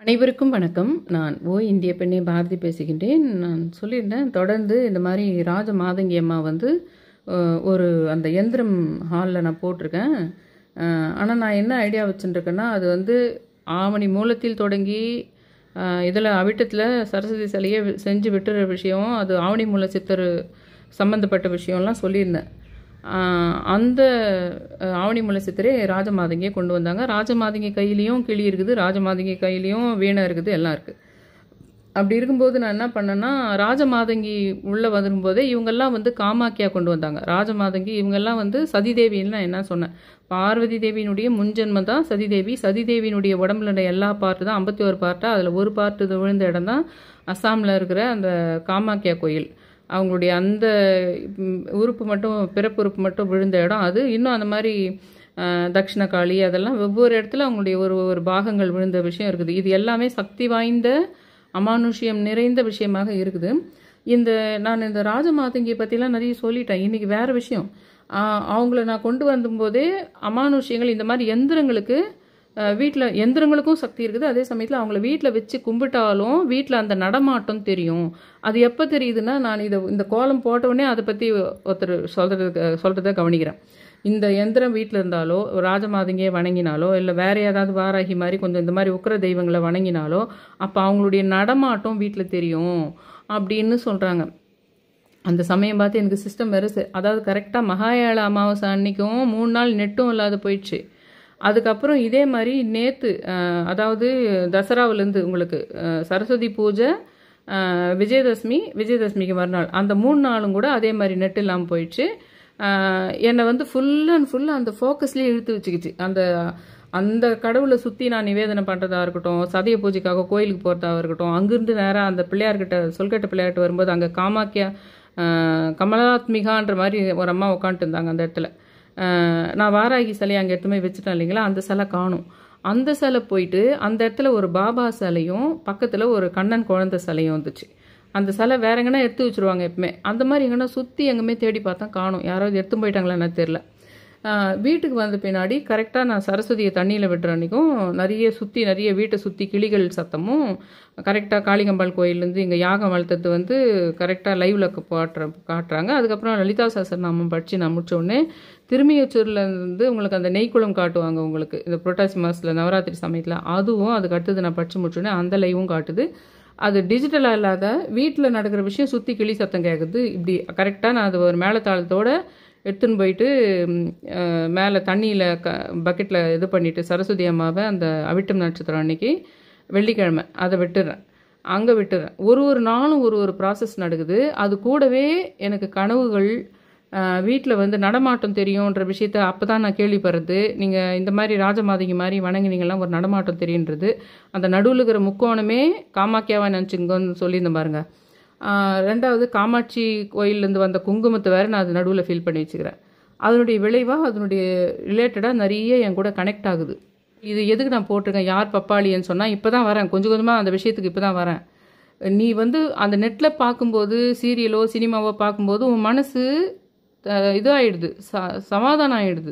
அனைவருக்கும் வணக்கம். நான் இந்திய பெண்ணே பாரதி பேசுகின்றேன். நான் சொல்லியிருந்தேன், தொடர்ந்து இந்த மாதிரி ராஜ மாதங்கி அம்மா வந்து ஒரு அந்த எந்திரம் ஹாலில் நான் போட்டிருக்கேன். ஆனால் நான் என்ன ஐடியா வச்சுட்டுருக்கேன்னா, அது வந்து ஆவணி மூலத்தில் தொடங்கி இதில் அவிட்டத்தில் சரஸ்வதி சிலையை செஞ்சு விட்டுற விஷயம், அது ஆவணி மூல சித்தர் சம்மந்தப்பட்ட விஷயம்லாம் சொல்லியிருந்தேன். அந்த ஆவணி மூல சித்தரே ராஜமாதங்கியை கொண்டு வந்தாங்க. ராஜமாதங்கி கையிலையும் கிளி இருக்குது, ராஜமாதங்கி கையிலையும் வீணை இருக்குது, எல்லாம் இருக்குது. அப்படி இருக்கும்போது நான் என்ன பண்ணேன்னா, ராஜமாதங்கி உள்ளே வரும்போதே இவங்கெல்லாம் வந்து காமாக்கியா கொண்டு வந்தாங்க. ராஜமாதங்கி இவங்கெல்லாம் வந்து சதிதேவின்னு நான் என்ன சொன்னேன், பார்வதி தேவியினுடைய முன்ஜென்மம் தான் சதிதேவி. சதிதேவியினுடைய உடம்புல எல்லா பார்ட்டு தான் 51 பார்ட்டாக, அதில் ஒரு பார்ட்டு விழுந்த இடம் தான் அஸ்ஸாமில் இருக்கிற அந்த காமாக்கியா கோயில். அவங்களுடைய அந்த உறுப்பு மட்டும், பிறப்பு உறுப்பு மட்டும் விழுந்த இடம் அது. இன்னும் அந்த மாதிரி தட்சிணகாளி அதெல்லாம் ஒவ்வொரு இடத்துல அவங்களுடைய ஒரு பாகங்கள் விழுந்த விஷயம் இருக்குது. இது எல்லாமே சக்தி வாய்ந்த அமானுஷ்யம் நிறைந்த விஷயமாக இருக்குது. நான் இந்த ராஜமாதங்கியை பற்றிலாம் நிறைய சொல்லிட்டேன். இன்றைக்கி வேறு விஷயம், அவங்கள நான் கொண்டு வந்தபோதே அமானுஷ்யங்கள் இந்த மாதிரி எந்திரங்களுக்கு, வீட்டில் எந்திரங்களுக்கும் சக்தி இருக்குது. அதே சமயத்தில் அவங்கள வீட்டில் வச்சு கும்பிட்டாலும் வீட்டில் அந்த நடமாட்டம் தெரியும். அது எப்போ தெரியுதுன்னா, நான் இந்த கோலம் போட்டவுடனே அதை பற்றி ஒருத்தர் சொல்கிறத கவனிக்கிறேன். இந்த எந்திரம் வீட்டில் இருந்தாலோ, ராஜமாதங்கியை வணங்கினாலோ, இல்லை வேறு ஏதாவது வாராகி மாதிரி கொஞ்சம் இந்த மாதிரி உக்கிர தெய்வங்களை வணங்கினாலோ, அப்போ அவங்களுடைய நடமாட்டம் வீட்டில் தெரியும் அப்படின்னு சொல்கிறாங்க. அந்த சமயம் பார்த்து எனக்கு சிஸ்டம் வேறு, அதாவது கரெக்டாக மகாயாள அமாவாசை அன்றைக்கும் 3 நாள் நெட்டும் இல்லாத போயிடுச்சு. அதுக்கப்புறம் இதே மாதிரி நேற்று, அதாவது தசராவிலேருந்து உங்களுக்கு சரஸ்வதி பூஜை, விஜயதசமிக்கு மறுநாள், அந்த 3 நாளும் கூட அதே மாதிரி நெட் இல்லாமல் போயிடுச்சு. என்னை வந்து ஃபுல் அண்ட் ஃபுல்லாக அந்த ஃபோக்கஸ்லேயே இழுத்து வச்சுக்கிச்சு. அந்த கடவுளை சுற்றி நான் நிவேதனை பண்ணுறதா இருக்கட்டும், சதய பூஜைக்காக கோயிலுக்கு போகிறதா இருக்கட்டும், அங்கேருந்து நேராக அந்த பிள்ளையார்கிட்ட, சொல்கட்ட பிள்ளையார்கிட்ட வரும்போது அங்கே காமாக்கியா கமலாத்மிகான்ற மாதிரி ஒரு அம்மா உட்காந்துட்டு இருந்தாங்க அந்த இடத்துல. நான் வாராகி சிலையை அங்கே எடுத்துமே வச்சுட்டேன் இல்லைங்களா, அந்த சிலை காணும். அந்த சிலை போயிட்டு அந்த இடத்துல ஒரு பாபா சிலையும் பக்கத்தில் ஒரு கண்ணன் குழந்தை சிலையும் வந்துச்சு. அந்த சிலை வேற எங்கன்னா எடுத்து வச்சுருவாங்க எப்பவுமே, அந்த மாதிரி எங்கன்னா சுற்றி எங்கேயுமே தேடி பார்த்தா காணும். யாராவது எடுத்து போயிட்டாங்களா என்ன தெரில. வீட்டுக்கு வந்த பின்னாடி கரெக்டாக நான் சரஸ்வதியை தண்ணியில் விட்டுற அன்றைக்கும் நிறைய வீட்டை சுற்றி கிளிகள் சத்தமும், கரெக்டாக காளிகம்பாள் கோயிலேருந்து இங்கே யாகம் வளர்த்தது வந்து கரெக்டாக லைவில் காட்டுறாங்க. அதுக்கப்புறம் லலிதா சஹஸ்ரநாமம் படித்து நான் முடித்தோடனே திருமியச்சூர்லேருந்து உங்களுக்கு அந்த நெய்க்குளம் காட்டுவாங்க. உங்களுக்கு இந்த புரட்டாசி மாதத்தில் நவராத்திரி சமயத்தில் அதுவும், அதுக்கு அடுத்தது நான் படித்து முடிச்சோடனே அந்த லைவும் காட்டுது. அது டிஜிட்டலாக இல்லாத வீட்டில் நடக்கிற விஷயம், சுற்றி கிளி சத்தம் கேட்குது. இப்படி கரெக்டாக நான் அது ஒரு மேலத்தாளத்தோடு எடுத்துன்னு போயிட்டு மேலே தண்ணியில் பக்கெட்டில் இது பண்ணிவிட்டு சரஸ்வதி அம்மாவை அந்த அவிட்டம் நட்சத்திரம் அன்னைக்கு வெள்ளிக்கிழமை அதை அங்கே விட்டுறேன். ஒரு நாளும் ஒரு ப்ராசஸ் நடக்குது. அது கூடவே எனக்கு கனவுகள், வீட்டில் வந்து நடமாட்டம் தெரியுன்ற விஷயத்த அப்போ தான் நான் கேள்விப்படுறது. நீங்கள் இந்த மாதிரி ராஜமாதங்கி மாதிரி வணங்கினீங்கள்லாம் ஒரு நடமாட்டம் தெரியுன்றது. அந்த நடுவில் இருக்கிற முக்கோணமே காமாக்கியாவை நினச்சிங்கன்னு சொல்லியிருந்தேன் பாருங்கள். ரெண்டாவது, காமாட்சி கோயிலேருந்து வந்த குங்குமத்தை வேறு நான் அது நடுவில் ஃபீல் பண்ணி வச்சுக்கிறேன். அதனுடைய விளைவாக, அதனுடைய ரிலேட்டடாக நிறைய என் கூட கனெக்ட் ஆகுது. இது எதுக்கு நான் போட்டிருக்கேன், யார் பப்பாளின்னு சொன்னால், இப்போ தான் வரேன், கொஞ்சம் கொஞ்சமாக அந்த விஷயத்துக்கு இப்போ தான் வரேன். நீ வந்து அந்த நெட்டில் பார்க்கும்போது, சீரியலோ சினிமாவோ பார்க்கும்போது உன் மனசு இதாகிடுது, சமாதானம் ஆகிடுது.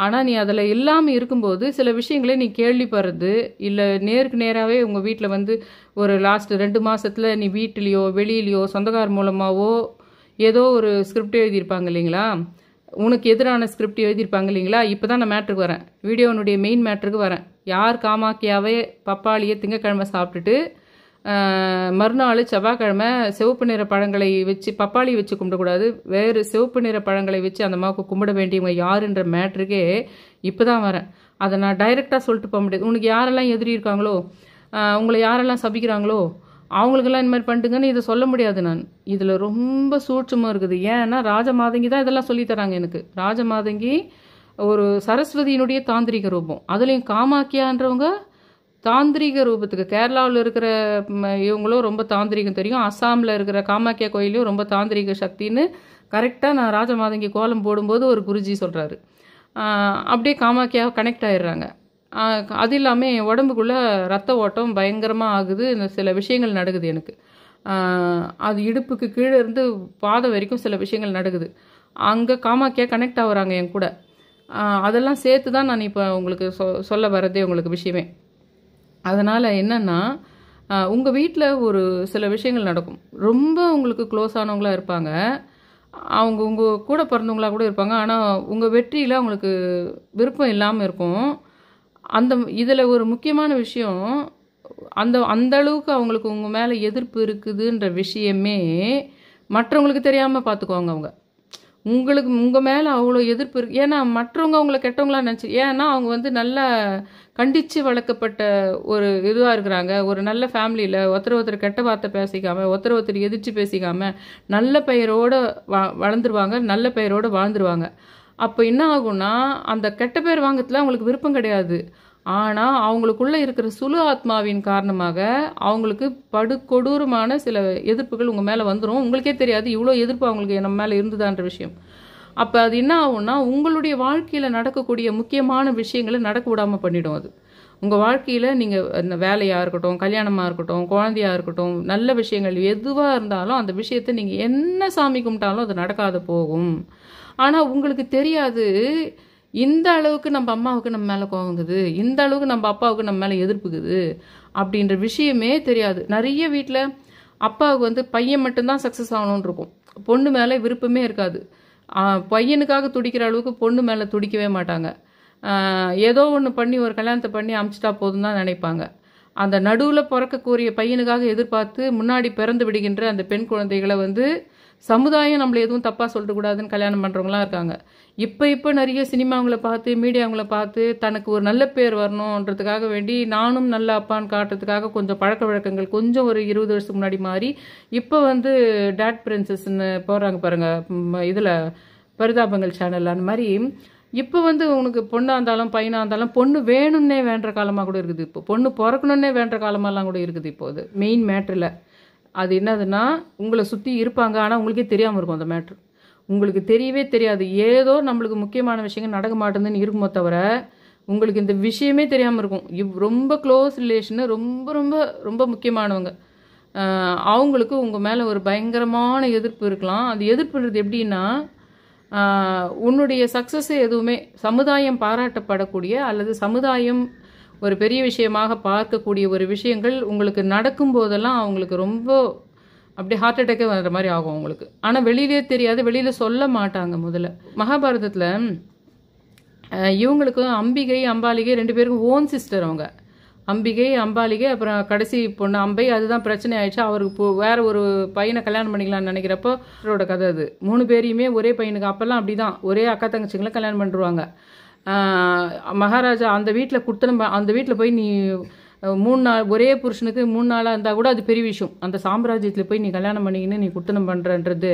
ஆனால் நீ அதில் இல்லாமல் இருக்கும்போது சில விஷயங்களே நீ கேள்விப்படுறது இல்லை, நேருக்கு நேராகவே உங்கள் வீட்டில் வந்து ஒரு லாஸ்ட் 2 மாதத்தில் நீ வீட்டிலையோ வெளியிலையோ சொந்தக்கார் மூலமாகவோ ஏதோ ஒரு ஸ்கிரிப்ட் எழுதியிருப்பாங்க இல்லைங்களா, உனக்கு எதிரான ஸ்கிரிப்ட் எழுதியிருப்பாங்க இல்லைங்களா. இப்போ தான் நான் மேட்ருக்கு வரேன், வீடியோனுடைய மெயின் மேட்ருக்கு வரேன். யார் காமாக்கியாவே பப்பாளியை திங்கக்கிழமை சாப்பிட்டுட்டு மறுநாள் செவ்வாய்க்கிழமை சிவப்பு நிற பழங்களை வச்சு, பப்பாளி வச்சு கும்பிடக்கூடாது, வேறு சிவப்பு நிற பழங்களை வச்சு அந்த அம்மாவுக்கு கும்பிட வேண்டியவங்க யாருன்ற மேட்ருக்கே இப்போ தான் வரேன். அதை நான் டைரெக்டாக சொல்லிட்டு போக முடியாது. உனக்கு யாரெல்லாம் எதிரி இருக்காங்களோ, உங்களை யாரெல்லாம் சபிக்கிறாங்களோ அவங்களுக்கெல்லாம் இந்த மாதிரி பண்ணிட்டுங்கன்னு இதை சொல்ல முடியாது. நான் இதில் ரொம்ப சூட்சமாக இருக்குது. ஏன்னா ராஜமாதங்கி தான் இதெல்லாம் சொல்லித்தராங்க எனக்கு. ராஜமாதங்கி ஒரு சரஸ்வதியினுடைய தாந்திரிக ரூபம், அதுலேயும் காமாக்கியான்றவங்க தாந்திரிக ரூபத்துக்கு. கேரளாவில் இருக்கிற இவங்களும் ரொம்ப தாந்திரிகம் தெரியும், அஸ்ஸாமில் இருக்கிற காமாக்கியா கோயிலையும் ரொம்ப தாந்திரிக சக்தின்னு கரெக்டாக நான் ராஜமாதங்கி கோலம் போடும்போது ஒரு குருஜி சொல்கிறாரு. அப்படியே காமாக்கியாவை கனெக்ட் ஆகிடுறாங்க. அது இல்லாமல் என் உடம்புக்குள்ளே ரத்த ஓட்டம் பயங்கரமாக ஆகுது. இந்த சில விஷயங்கள் நடக்குது எனக்கு. அது இடுப்புக்கு கீழே இருந்து பாதம் வரைக்கும் சில விஷயங்கள் நடக்குது. அங்கே காமாக்கியா கனெக்ட் ஆகுறாங்க என் கூட. அதெல்லாம் சேர்த்து தான் நான் இப்போ உங்களுக்கு சொல்ல வர்றதே உங்களுக்கு விஷயமே. அதனால் என்னென்னா உங்கள் வீட்டில் ஒரு சில விஷயங்கள் நடக்கும். ரொம்ப உங்களுக்கு க்ளோஸ் ஆனவங்களாக இருப்பாங்க, அவங்க உங்கள் கூட பிறந்தவங்களாக கூட இருப்பாங்க. ஆனால் உங்கள் வெற்றியில் அவங்களுக்கு விருப்பம் இல்லாமல் இருக்கும். இதில் ஒரு முக்கியமான விஷயம், அந்த அளவுக்கு அவங்களுக்கு உங்கள் மேலே எதிர்ப்பு இருக்குதுன்ற விஷயமே மற்றவங்களுக்கு தெரியாமல் பார்த்துக்குவாங்க அவங்க. உங்கள் மேலே அவ்வளோ எதிர்ப்பு இருக்குது. ஏன்னா மற்றவங்க அவங்கள கெட்டவங்களாக நினச்சி, ஏன்னா அவங்க நல்லா கண்டித்து வளர்க்கப்பட்ட ஒரு இதுவாக இருக்கிறாங்க. ஒரு நல்ல ஃபேமிலியில் ஒருத்தர் கெட்ட வார்த்தை பேசிக்காமல், ஒருத்தர் எதிர்த்து பேசிக்காமல் நல்ல பெயரோடு வளர்ந்துருவாங்க, நல்ல பெயரோடு வாழ்ந்துருவாங்க. அப்போ என்ன ஆகும்னா, அந்த கெட்ட பேர் வாங்கிறதுல அவங்களுக்கு விருப்பம் கிடையாது. ஆனால் அவங்களுக்குள்ளே இருக்கிற சுழு ஆத்மாவின் காரணமாக அவங்களுக்கு படுகொடூரமான சில எதிர்ப்புகள் உங்கள் மேலே வந்துடும். உங்களுக்கே தெரியாது இவ்வளோ எதிர்ப்பு அவங்களுக்கு நம்ம மேலே இருந்துதான்ற விஷயம். அப்போ அது என்ன ஆகும்னா, உங்களுடைய வாழ்க்கையில் நடக்கக்கூடிய முக்கியமான விஷயங்களை நடக்க விடாமல் பண்ணிடும். அது உங்கள் வாழ்க்கையில் நீங்கள் வேலையாக இருக்கட்டும், கல்யாணமாக இருக்கட்டும், குழந்தையாக இருக்கட்டும், நல்ல விஷயங்கள் எதுவாக இருந்தாலும் அந்த விஷயத்தை நீங்கள் என்ன சாமி கும்பிட்டாலும் அது நடக்காத போகும். ஆனால் உங்களுக்கு தெரியாது இந்த அளவுக்கு நம்ம அம்மாவுக்கு நம்ம மேலே கோவங்குது, இந்த அளவுக்கு நம்ம அப்பாவுக்கு நம்ம மேலே எதிர்ப்புக்குது அப்படின்ற விஷயமே தெரியாது. நிறைய வீட்டில் அப்பாவுக்கு பையன் மட்டும்தான் சக்ஸஸ் ஆகணும்னு இருக்கும், பொண்ணு மேலே விருப்பமே இருக்காது. பையனுக்காக துடிக்கிற அளவுக்கு பொண்ணு மேலே துடிக்கவே மாட்டாங்க. ஏதோ ஒன்று பண்ணி ஒரு கல்யாணத்தை பண்ணி அமுச்சிட்டா போதும் தான் நினைப்பாங்க. அந்த நடுவில் பிறக்கக்கூடிய பையனுக்காக எதிர்பார்த்து முன்னாடி பிறந்து விடுகின்ற அந்த பெண் குழந்தைகளை சமுதாயம் நம்மளை எதுவும் தப்பாக சொல்லக்கூடாதுன்னு கல்யாணம் பண்ணுறவங்களாம் இருக்காங்க. இப்போ நிறைய சினிமாவங்களை பார்த்து, மீடியாவங்களை பார்த்து தனக்கு ஒரு நல்ல பேர் வரணுன்றதுக்காக வேண்டி நானும் நல்ல அப்பான்னு காட்டுறதுக்காக கொஞ்சம் பழக்க வழக்கங்கள் கொஞ்சம் ஒரு 20 வருஷத்துக்கு முன்னாடி மாறி இப்போ டேட் பிரின்சஸ்ன்னு போடுறாங்க பாருங்கள், இதில் பரிதாபங்கள் சேனல். அந்த மாதிரி இப்போ உனக்கு பொண்ணாக இருந்தாலும் பையனாக இருந்தாலும் பொண்ணு வேணும்னே வேண்ட காலமாக கூட இருக்குது. இப்போ பொண்ணு பிறக்கணுன்னே வேண்ட காலமெல்லாம் கூட இருக்குது. இப்போது மெயின் மேட்டரில் அது என்னதுன்னா, உங்களை சுற்றி இருப்பாங்க, ஆனால் உங்களுக்கே தெரியாமல் இருக்கும். அந்த மேட்ரு உங்களுக்கு தெரியவே தெரியாது. ஏதோ நம்மளுக்கு முக்கியமான விஷயங்கள் நடக்க மாட்டேங்குதுன்னு இருக்குமோ தவிர உங்களுக்கு இந்த விஷயமே தெரியாமல் இருக்கும். ரொம்ப க்ளோஸ் ரிலேஷனு, ரொம்ப ரொம்ப ரொம்ப முக்கியமானவங்க, அவங்களுக்கு உங்கள் மேலே ஒரு பயங்கரமான எதிர்ப்பு இருக்கலாம். அது எதிர்ப்புன்றது எப்படின்னா, உன்னுடைய சக்ஸஸை எதுவுமே சமுதாயம் பாராட்டப்படக்கூடிய அல்லது சமுதாயம் ஒரு பெரிய விஷயமாக பார்க்கக்கூடிய ஒரு விஷயங்கள் உங்களுக்கு நடக்கும்போதெல்லாம் அவங்களுக்கு ரொம்ப அப்படியே ஹார்ட் அட்டாக்கே வர்ற மாதிரி ஆகும் அவங்களுக்கு. ஆனால் வெளியிலே தெரியாது, வெளியில் சொல்ல மாட்டாங்க. முதல்ல மகாபாரதத்தில் இவங்களுக்கும் அம்பிகை அம்பாலிகை 2 பேருக்கும் ஓன் சிஸ்டர். அவங்க அம்பிகை அம்பாலிகை, அப்புறம் கடைசி பொண்ணு அம்பை. அதுதான் பிரச்சனை ஆயிடுச்சு. அவருக்கு வேற ஒரு பையனை கல்யாணம் பண்ணிக்கலாம்னு நினைக்கிறப்போ அவரோட கதை அது. 3 பேரையுமே ஒரே பையனுக்கு, அப்போல்லாம் அப்படி தான், ஒரே அக்கா தங்கச்சிங்களை கல்யாணம் பண்ணிடுவாங்க. மகாராஜா அந்த வீட்டில் கொடுத்தன, அந்த வீட்டில் போய் நீ 3 நாள் ஒரே புருஷனுக்கு 3 நாளாக இருந்தால் கூட அது பெரிய விஷயம். அந்த சாம்ராஜ்யத்தில் போய் நீ கல்யாணம் பண்ணிக்கின்னு நீ குத்தனம் பண்ணுறன்றது,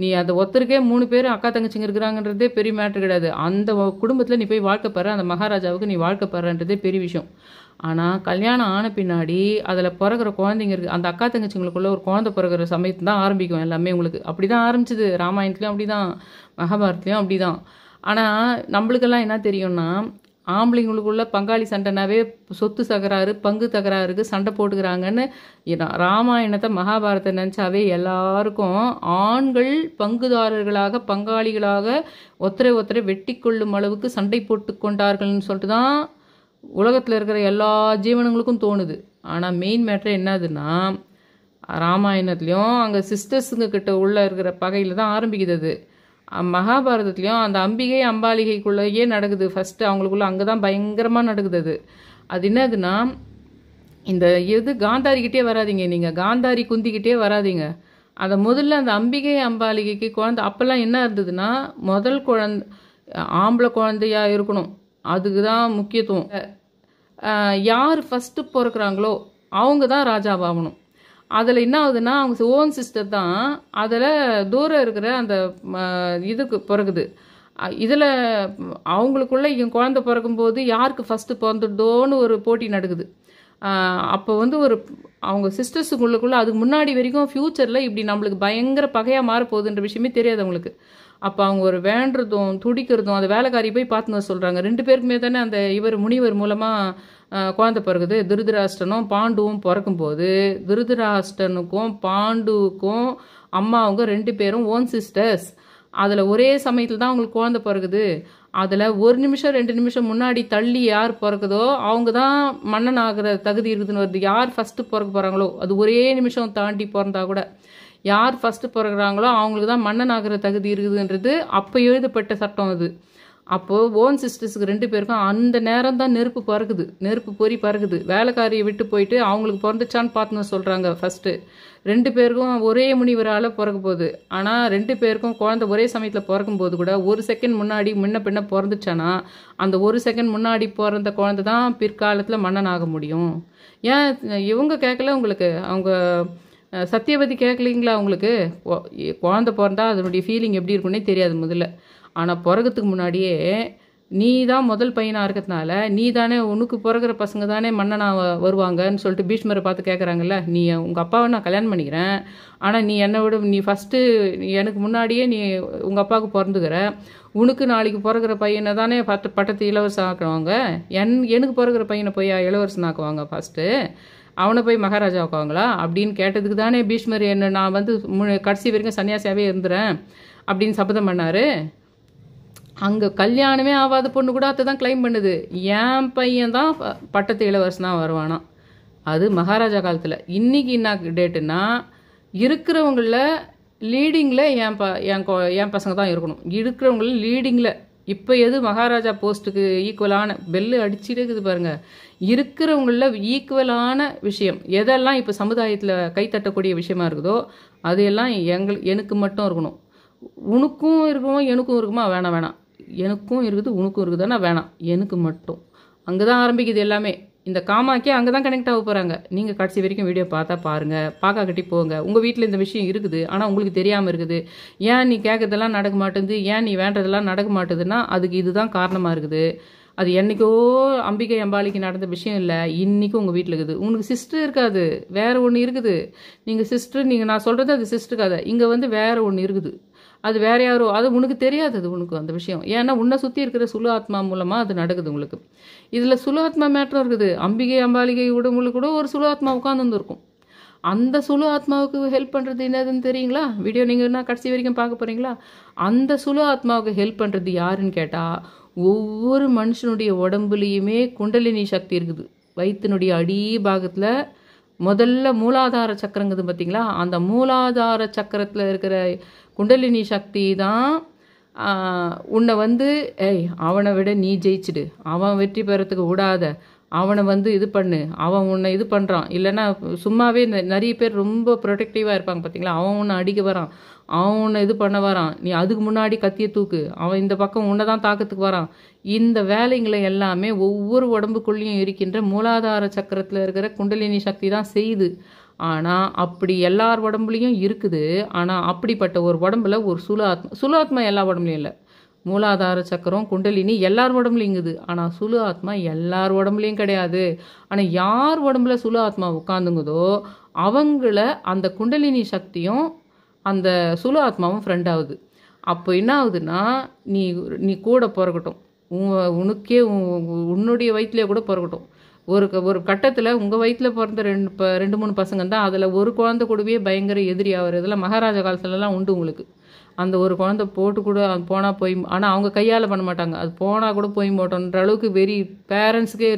நீ அந்த ஒருத்தருக்கே 3 பேர் அக்கா தங்கச்சிங்க இருக்கிறாங்கன்றதே பெரிய மேட்ரு கிடையாது. அந்த குடும்பத்தில் நீ போய் வாழ்க்கை பெற, அந்த மகாராஜாவுக்கு நீ வாழ்க்கை பெறன்றதே பெரிய விஷயம். ஆனால் கல்யாணம் ஆன பின்னாடி அதில் பிறகுற குழந்தைங்க இருக்குது, அந்த அக்கா தங்கச்சிங்களுக்குள்ள ஒரு குழந்தை பிறகுற சமயத்து தான் ஆரம்பிக்கும் எல்லாமே. உங்களுக்கு அப்படி தான் ஆரம்பிச்சிது. ராமாயணத்துலேயும் அப்படி தான், மகாபாரத்லேயும் அப்படி தான். ஆனால் நம்மளுக்கெல்லாம் என்ன தெரியும்னா, ஆம்பளைங்களுக்குள்ள பங்காளி சண்டைனாவே சொத்து தகராறு, பங்கு தகராறுக்கு சண்டை போட்டுக்கிறாங்கன்னு ராமாயணத்தை மகாபாரத்தை நினச்சாவே எல்லாருக்கும் ஆண்கள் பங்குதாரர்களாக பங்காளிகளாக ஒருத்தரை வெட்டி கொள்ளும் அளவுக்கு சண்டை போட்டு கொண்டார்கள்னு சொல்லிட்டு தான் உலகத்தில் இருக்கிற எல்லா ஜீவனங்களுக்கும் தோணுது. ஆனால் மெயின் மேட்ரு என்னதுன்னா, ராமாயணத்துலேயும் அங்கே சிஸ்டர்ஸுங்க கிட்ட உள்ள இருக்கிற பகையில் தான் ஆரம்பிக்குது. அது மகாபாரதத்துலேயும் அந்த அம்பிகை அம்பாலிகைக்குள்ளேயே நடக்குது. ஃபஸ்ட்டு அவங்களுக்குள்ள அங்கே தான் பயங்கரமாக நடக்குது. அது என்னதுன்னா, இந்த காந்தாரிக்கிட்டே வராதிங்க, நீங்கள் காந்தாரி குந்திக்கிட்டே வராதிங்க. அதை முதல்ல அந்த அம்பிகை அம்பாலிகைக்கு குழந்தை அப்போல்லாம் என்ன இருந்ததுன்னா, முதல் குழந்தை ஆம்பளை குழந்தையாக இருக்கணும், அதுக்கு தான் முக்கியத்துவம். யார் ஃபஸ்ட்டு பிறக்கிறாங்களோ அவங்க தான் ராஜாவாகணும். அதில் என்ன ஆகுதுன்னா, அவங்க ஓன் சிஸ்டர் தான் அதில் தூரம் இருக்கிற அந்த இதுக்கு பிறகுது. இதில் அவங்களுக்குள்ள இவங்க குழந்தை பிறக்கும்போது யாருக்கு ஃபஸ்ட்டு பிறந்துடுதோன்னு ஒரு போட்டி நடக்குது. அப்போ ஒரு அவங்க சிஸ்டர்ஸுக்குள்ளக்குள்ளே அதுக்கு முன்னாடி வரைக்கும் ஃப்யூச்சரில் இப்படி நம்மளுக்கு பயங்கர பகையாக மாறப்போகுதுன்ற விஷயமே தெரியாது அவங்களுக்கு. அப்போ அவங்க ஒரு வேண்டுறதும் துடிக்கிறதும் அந்த வேலைக்காரி போய் பார்த்துன்னு சொல்கிறாங்க. 2 பேருக்குமே தானே அந்த முனிவர் மூலமாக குழந்தை பிறகுது. திருதராஷ்டனும் பாண்டுவும் பிறக்கும்போது திருதராஷ்டனுக்கும் பாண்டுவுக்கும் அம்மாவுங்க 2 பேரும் ஓன் சிஸ்டர்ஸ். அதில் ஒரே சமயத்தில் தான் அவங்களுக்கு குழந்தை பிறகுது. அதில் 1 நிமிஷம் 2 நிமிஷம் முன்னாடி தள்ளி யார் பிறக்குதோ அவங்க தான் மன்னன் ஆகிற தகுதி இருக்குதுன்னு வருது. யார் ஃபஸ்ட்டு பிறக்க போகிறாங்களோ, அது ஒரே நிமிஷம் தாண்டி பிறந்தா கூட யார் ஃபஸ்ட்டு பிறகுறாங்களோ அவங்களுக்கு தான் மன்னன் ஆகிற தகுதி இருக்குதுன்றது அப்போ எழுதப்பட்ட சட்டம் அது. அப்போது ஓன் சிஸ்டர்ஸுக்கு 2 பேருக்கும் அந்த நேரம் தான் நெருப்பு பறக்குது, நெருப்பு பொறி பறக்குது. வேலைக்காரியை விட்டு போயிட்டு அவங்களுக்கு பிறந்துச்சான்னு பார்த்துன்னு சொல்கிறாங்க ஃபஸ்ட்டு. 2 பேருக்கும் ஒரே முனிவரால் பிறக்க போகுது. ஆனால் 2 பேருக்கும் குழந்தை ஒரே சமயத்தில் பிறக்கும்போது கூட 1 செகண்ட் முன்னாடி முன்ன பின்ன பிறந்துச்சானா அந்த 1 செகண்ட் முன்னாடி பிறந்த குழந்தை தான் பிற்காலத்தில் மன்னன் ஆக முடியும். ஏன் இவங்க கேட்கல உங்களுக்கு? அவங்க சத்தியவதி கேட்கலீங்களா உங்களுக்கு? குழந்தை பிறந்தா அதனுடைய ஃபீலிங் எப்படி இருக்குன்னே தெரியாது முதல்ல. ஆனால் பிறகுறதுக்கு முன்னாடியே நீ தான் முதல் பையனாக இருக்கிறதுனால நீ தானே உனக்கு பிறகுற பசங்க தானே மன்னனாக வருவாங்கன்னு சொல்லிட்டு பீஷ்மரை பார்த்து கேட்குறாங்கல்ல. நீ உங்கள் அப்பாவை நான் கல்யாணம் பண்ணிக்கிறேன், ஆனால் நீ என்னை விட நீ ஃபஸ்ட்டு எனக்கு முன்னாடியே நீ உங்கள் அப்பாவுக்கு பிறந்துக்கிற, உனக்கு நாளைக்கு பிறகுற பையனை தானே பட்டத்து இளவரசன் ஆக்குவாங்க. எனக்கு பிறகுற பையனை போய் இளவரசன் ஆக்குவாங்க ஃபஸ்ட்டு, அவனை போய் மகாராஜா ஆக்குவாங்களா அப்படின்னு கேட்டதுக்கு தானே பீஷ்மர் என்ன நான் வந்து கடைசி வரைக்கும் சன்னியாசியாகவே இருந்துறேன் அப்படின்னு சபதம் பண்ணார். அங்கே கல்யாணமே ஆகாத பொண்ணு கூட அதை தான் கிளைம் பண்ணுது, என் பையன் தான் பட்டத்து இளவரசனாக வருவானா. அது மகாராஜா காலத்தில். இன்றைக்கி என்ன டேட்டுன்னா இருக்கிறவங்கள லீடிங்கில் என் பசங்க தான் இருக்கணும், இருக்கிறவங்கள லீடிங்கில். இப்போ எது மகாராஜா போஸ்ட்டுக்கு ஈக்குவலான பெல்லு அடிச்சுட்டே இருக்குது பாருங்கள். இருக்கிறவங்கள ஈக்குவலான விஷயம் எதெல்லாம் இப்போ சமுதாயத்தில் கைத்தட்டக்கூடிய விஷயமா இருக்குதோ அதையெல்லாம் எனக்கு மட்டும் இருக்கணும். உனக்கும் இருக்குமோ எனக்கும் இருக்குமா? வேணாம். எனக்கும் இருக்குது உனக்கும் இருக்குதுன்னா வேணாம், எனக்கு மட்டும். அங்கே தான் ஆரம்பிக்குது எல்லாமே. இந்த காமாக்கே அங்கே தான் கனெக்ட் ஆக போகிறாங்க. நீங்கள் கடைசி வரைக்கும் வீடியோ பார்த்தா பாருங்கள், பார்க்க கட்டி போங்க. உங்கள் வீட்டில் இந்த விஷயம் இருக்குது ஆனால் உங்களுக்கு தெரியாமல் இருக்குது. ஏன் நீ கேட்கறதெல்லாம் நடக்க மாட்டேங்குது, ஏன் நீ வேண்டதெல்லாம் நடக்க மாட்டேதுன்னா அதுக்கு இதுதான் காரணமாக இருக்குது. அது என்றைக்கோ அம்பிகை அம்பாளிக்கு நடந்த விஷயம் இல்லை, இன்றைக்கும் உங்கள் வீட்டில் இருக்குது. உங்களுக்கு சிஸ்டர் இருக்காது, வேறு ஒன்று இருக்குது. நீங்கள் சிஸ்டர், நான் சொல்கிறது அது சிஸ்டர் கதை. இங்கே வந்து வேறு ஒன்று இருக்குது, அது வேற யாரோ, அது உனக்கு தெரியாது. அது உனக்கு அந்த விஷயம் ஏன்னா உன்னை சுற்றி இருக்கிற சுலு ஆத்மா மூலமாக அது நடக்குது உங்களுக்கு. இதில் சுலு ஆத்மா மேட்டரும் இருக்குது. அம்பிகை அம்பாலிகை உடம்புல கூட ஒரு சுலு ஆத்மா உட்காந்துருக்கும். அந்த சுலு ஆத்மாவுக்கு ஹெல்ப் பண்ணுறது என்னதுன்னு தெரியுங்களா? வீடியோ நீங்கள் என்ன கடைசி வரைக்கும் பார்க்க போகிறீங்களா? அந்த சுலு ஆத்மாவுக்கு ஹெல்ப் பண்ணுறது யாருன்னு கேட்டால், ஒவ்வொரு மனுஷனுடைய உடம்புலையுமே குண்டலினி சக்தி இருக்குது. வயிற்றினுடைய அடிபாகத்தில் முதல்ல மூலாதார சக்கரங்குது பார்த்தீங்களா? அந்த மூலாதார சக்கரத்தில் இருக்கிற குண்டலினி சக்தி தான் உன்னை வந்து அவனை விட நீ ஜெயிச்சிடு, அவன் வெற்றி பெறத்துக்கு விடாத, அவனை வந்து இது பண்ணு, அவன் உன்னை இது பண்ணுறான். இல்லைன்னா சும்மாவே நிறைய பேர் ரொம்ப ப்ரொடெக்டிவாக இருப்பாங்க பார்த்தீங்களா? அவன் உன்னை அடிக்க வரான், அவன் உன்னை இது பண்ண வரான், நீ அதுக்கு முன்னாடி கத்திய தூக்கு, அவன் இந்த பக்கம் உன்னை தான் தாக்கத்துக்கு வரான். இந்த வேலைங்களை எல்லாமே ஒவ்வொரு உடம்புக்குள்ளேயும் இருக்கின்ற மூலாதார சக்கரத்தில் இருக்கிற குண்டலினி சக்தி தான் செய்யுது. ஆனால் அப்படி எல்லார் உடம்புலையும் இருக்குது. ஆனால் அப்படிப்பட்ட ஒரு உடம்புல ஒரு சுலு ஆத்மா எல்லா உடம்புலையும் இல்லை. மூலாதார சக்கரம் குண்டலினி எல்லார் உடம்புலையும் இருக்குது. ஆனால் சுலு ஆத்மா எல்லார் உடம்புலையும் கிடையாது. ஆனால் யார் உடம்புல சுலு ஆத்மா உட்காந்துங்குதோ அவங்கள அந்த குண்டலினி சக்தியும் அந்த சுலு ஆத்மாவும் ஃப்ரெண்ட் ஆகுது. அப்போ என்ன ஆகுதுன்னா, நீ கூட பிறக்கட்டும், உனக்கே உன்னுடைய வயிற்றுலேயே கூட பிறக்கட்டும். ஒரு கட்டத்தில் உங்கள் வயிற்றில் பிறந்த 2-3 பசங்க தான் அதில் ஒரு குழந்தை கூடவே பயங்கர எதிரி ஆகிற இதெல்லாம் மகாராஜா காலத்துலலாம் உண்டு உங்களுக்கு. அந்த ஒரு குழந்தை போட்டு கூட போனால் போய், ஆனால் அவங்க கையால் பண்ண மாட்டாங்க, அது போனால் கூட போய் மாட்டோன்ற அளவுக்கு வெறி பேரண்ட்ஸுக்கே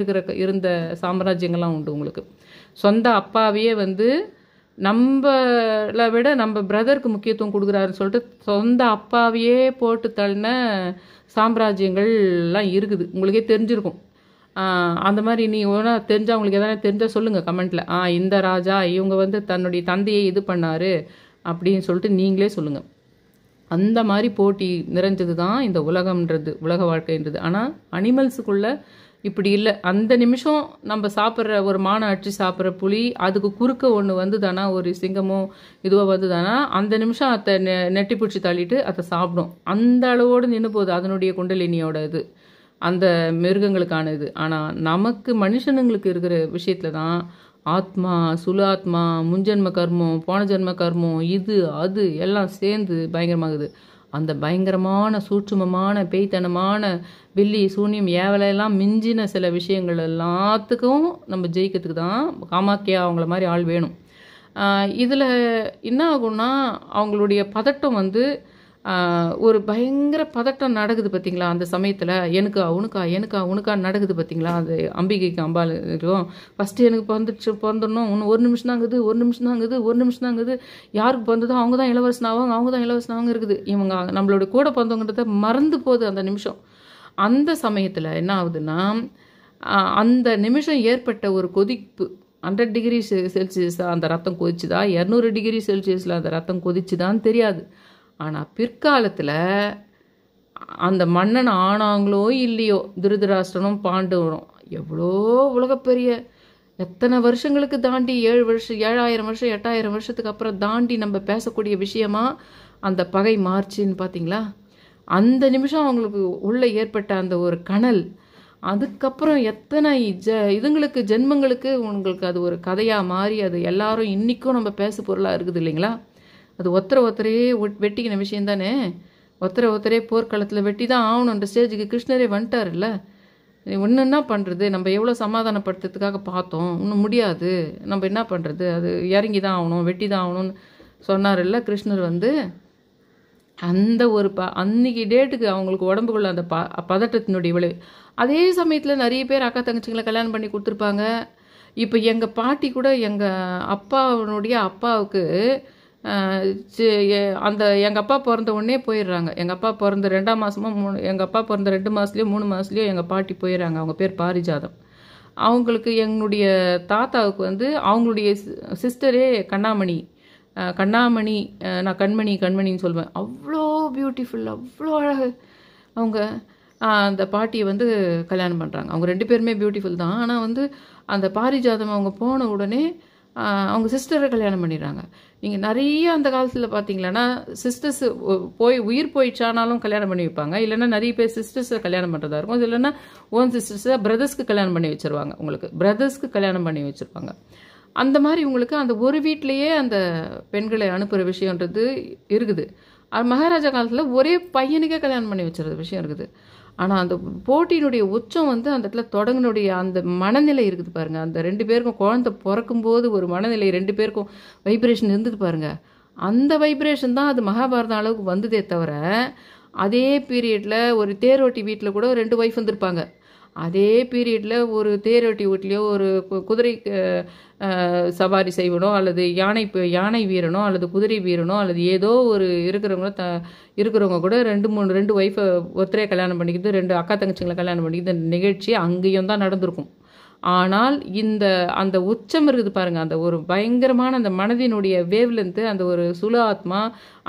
இருந்த சாம்ராஜ்யங்கள்லாம் உண்டு உங்களுக்கு. சொந்த அப்பாவையே வந்து நம்மளை விட நம்ம பிரதருக்கு முக்கியத்துவம் கொடுக்குறாருன்னு சொல்லிட்டு சொந்த அப்பாவையே போட்டு தள்ளின சாம்ராஜ்யங்கள்லாம் இருக்குது. உங்களுக்கே தெரிஞ்சிருக்கும். அந்த மாதிரி நீ ஒன்றா தெரிஞ்சால் உங்களுக்கு எதனா தெரிஞ்சால் சொல்லுங்கள் கமெண்ட்டில். இந்த ராஜா இவங்க வந்து தன்னுடைய தந்தையை இது பண்ணார் அப்படின்னு சொல்லிட்டு நீங்களே சொல்லுங்கள். அந்த மாதிரி போட்டி நிறைஞ்சது தான் இந்த உலகம்ன்றது, உலக வாழ்க்கைன்றது. ஆனால் அனிமல்ஸுக்குள்ளே இப்படி இல்லை. அந்த நிமிஷம் நம்ம சாப்பிட்ற ஒரு மானை அடிச்சு சாப்பிட்ற புலி, அதுக்கு குறுக்க ஒன்று வந்துதானா, ஒரு சிங்கமோ இதுவோ வந்துதானா, அந்த நிமிஷம் அதை நெட்டி பிடிச்சி தள்ளிட்டு அதை சாப்பிடும். அந்த அளவோடு நின்று போகுது அதனுடைய குண்டலினியோட இது, அந்த மிருகங்களுக்கான இது. ஆனால் நமக்கு மனுஷனுங்களுக்கு இருக்கிற விஷயத்தில் தான் ஆத்மா, சுலு ஆத்மா, முன்ஜென்ம கர்மம், போன ஜென்ம கர்மம், இது அது எல்லாம் சேர்ந்து பயங்கரமாகுது. அந்த பயங்கரமான சூட்சுமமான பேய்த்தனமான வெள்ளி சூன்யம் ஏவலையெல்லாம் மிஞ்சின சில விஷயங்கள் எல்லாத்துக்கும் நம்ம ஜெயிக்கிறதுக்கு தான் காமாக்கியா அவங்கள மாதிரி ஆள் வேணும். இதில் என்ன ஆகும்னா அவங்களுடைய பதட்டம் வந்து ஒரு பயங்கர பதட்டம் நடக்குது பார்த்தீங்களா அந்த சமயத்தில். எனக்கா உனக்கா எனக்கா உனக்கா நடக்குது பார்த்தீங்களா அது அம்பிகைக்கு அம்பாளுக்கும். ஃபஸ்ட்டு எனக்கு பிறந்துடணும், இன்னும் 1 நிமிஷம் தாங்குது, 1 நிமிஷம் தாங்குது, 1 நிமிஷம் தாங்குது. யாருக்கு பிறந்ததோ அவங்க தான் இளவரசனாவாங்க, அவங்க தான் இளவரசனாவாங்க இருக்குது. இவங்க நம்மளோட கூட பிறந்தவங்கன்றத மறந்து போகுது அந்த நிமிஷம். அந்த சமயத்தில் என்ன ஆகுதுன்னா, அந்த நிமிஷம் ஏற்பட்ட ஒரு கொதிப்பு 100 டிகிரி செல்சியஸ் அந்த ரத்தம் கொதிச்சுதா, 200 டிகிரி செல்சியஸில் அந்த ரத்தம் கொதிச்சுதான்னு தெரியாது. ஆனால் பிற்காலத்தில் அந்த மன்னன் ஆனாங்களோ இல்லையோ, திருதராஷ்டிரனும் பாண்டவரும் எவ்வளோ உலகப்பெரிய எத்தனை வருஷங்களுக்கு தாண்டி 7000 வருஷம் 8000 வருஷத்துக்கு அப்புறம் தாண்டி நம்ம பேசக்கூடிய விஷயமா அந்த பகை மாறுச்சுன்னு பார்த்தீங்களா. அந்த நிமிஷம் அவங்களுக்கு உள்ளே ஏற்பட்ட அந்த ஒரு கனல், அதுக்கப்புறம் எத்தனை இதுங்களுக்கு ஜென்மங்களுக்கு உங்களுக்கு அது ஒரு கதையாக மாறி அது எல்லாரும் இன்றைக்கும் நம்ம பேசு பொருளாக இருக்குது இல்லைங்களா. அது ஒருத்தரே வெட்டிக்கின விஷயம் தானே. ஒருத்தரே போர்க்களத்தில் வெட்டி தான் ஆகணுன்ற ஸ்டேஜுக்கு கிருஷ்ணரே வந்துட்டார்ல. ஒன்று என்ன பண்ணுறது, நம்ம எவ்வளோ சமாதானப்படுத்துறதுக்காக பார்த்தோம், இன்னும் முடியாது, நம்ம என்ன பண்ணுறது, அது இறங்கி தான் ஆகணும், வெட்டி தான் ஆகணும்னு சொன்னார்ல கிருஷ்ணர் வந்து. அந்த ஒரு அன்னைக்கு டேட்டுக்கு அவங்களுக்கு உடம்புக்குள்ள அந்த பதட்டத்தினுடைய விளைவு. அதே சமயத்தில் நிறைய பேர் அக்கா தங்கச்சிங்களை கல்யாணம் பண்ணி கொடுத்துருப்பாங்க. இப்போ எங்கள் பாட்டி கூட எங்கள் அப்பாவுடைய அப்பாவுக்கு அந்த எங்கள் அப்பா பிறந்த உடனே போயிடுறாங்க. எங்கள் அப்பா பிறந்த 2ஆம் மாதமோ எங்கள் அப்பா பிறந்த 2 மாதத்துலையோ 3 மாதத்துலையோ எங்கள் பாட்டி போயிடுறாங்க. அவங்க பேர் பாரிஜாதம். அவங்களுக்கு எங்களுடைய தாத்தாவுக்கு வந்து அவங்களுடைய சிஸ்டரே கண்ணாமணி, நான் கண்மணின்னு சொல்லுவேன். அவ்வளோ பியூட்டிஃபுல், அவ்வளோ அழகு. அவங்க அந்த பாட்டியை வந்து கல்யாணம் பண்ணுறாங்க. அவங்க 2 பேருமே பியூட்டிஃபுல் தான். ஆனால் வந்து அந்த பாரிஜாதம் அவங்க போன உடனே அவங்க சிஸ்டரை கல்யாணம் பண்ணிடுறாங்க. நீங்கள் நிறைய அந்த காலத்தில் பார்த்தீங்களன்னா சிஸ்டர்ஸ் உயிர் போயிடுச்சானாலும் கல்யாணம் பண்ணி வைப்பாங்க. இல்லைன்னா நிறைய பேர் சிஸ்டர்ஸை கல்யாணம் பண்ணுறதா இருக்கும். அது இல்லைன்னா ஓன் சிஸ்டர்ஸை பிரதர்ஸ்க்கு கல்யாணம் பண்ணி வச்சுருவாங்க. உங்களுக்கு பிரதர்ஸ்க்கு கல்யாணம் பண்ணி வச்சுருப்பாங்க. அந்த மாதிரி உங்களுக்கு அந்த ஒரு வீட்டிலையே அந்த பெண்களை அனுப்புகிற விஷயன்றது இருக்குது. மகாராஜா காலத்தில் ஒரே பையனுக்கே கல்யாணம் பண்ணி வச்சுருந்த விஷயம் இருக்குது. ஆனால் அந்த போட்டியினுடைய உச்சம் வந்து அந்த இடத்துல தொடங்கினுடைய அந்த மனநிலை இருக்குது பாருங்கள். அந்த 2 பேருக்கும் குழந்தை பிறக்கும்போது ஒரு மனநிலை 2 பேருக்கும் வைப்ரேஷன் இருந்தது பாருங்கள். அந்த வைப்ரேஷன் தான் அது மகாபாரதம் அளவுக்கு வந்ததே தவிர, அதே பீரியடில் ஒரு தேரோட்டி வீட்டில் கூட 2 ஒய்ஃப் வந்திருப்பாங்க. அதே பீரியடில் ஒரு தேரோட்டி வீட்லேயோ ஒரு குதிரை சவாரி செய்வனோ அல்லது யானை வீரனோ அல்லது குதிரை வீரனோ அல்லது ஏதோ ஒரு இருக்கிறவங்க கூட 2 ஒய்ஃபை ஒருத்தரே கல்யாணம் பண்ணிக்கிது, 2 அக்கா தங்கச்சிங்களை கல்யாணம் பண்ணிக்கிது. இந்த நிகழ்ச்சி அங்கேயும் தான் நடந்திருக்கும். ஆனால் அந்த உச்சம் இருக்குது பாருங்கள், அந்த ஒரு பயங்கரமான அந்த மனதினுடைய வேவ்லென்த்து, அந்த ஒரு சுல ஆத்மா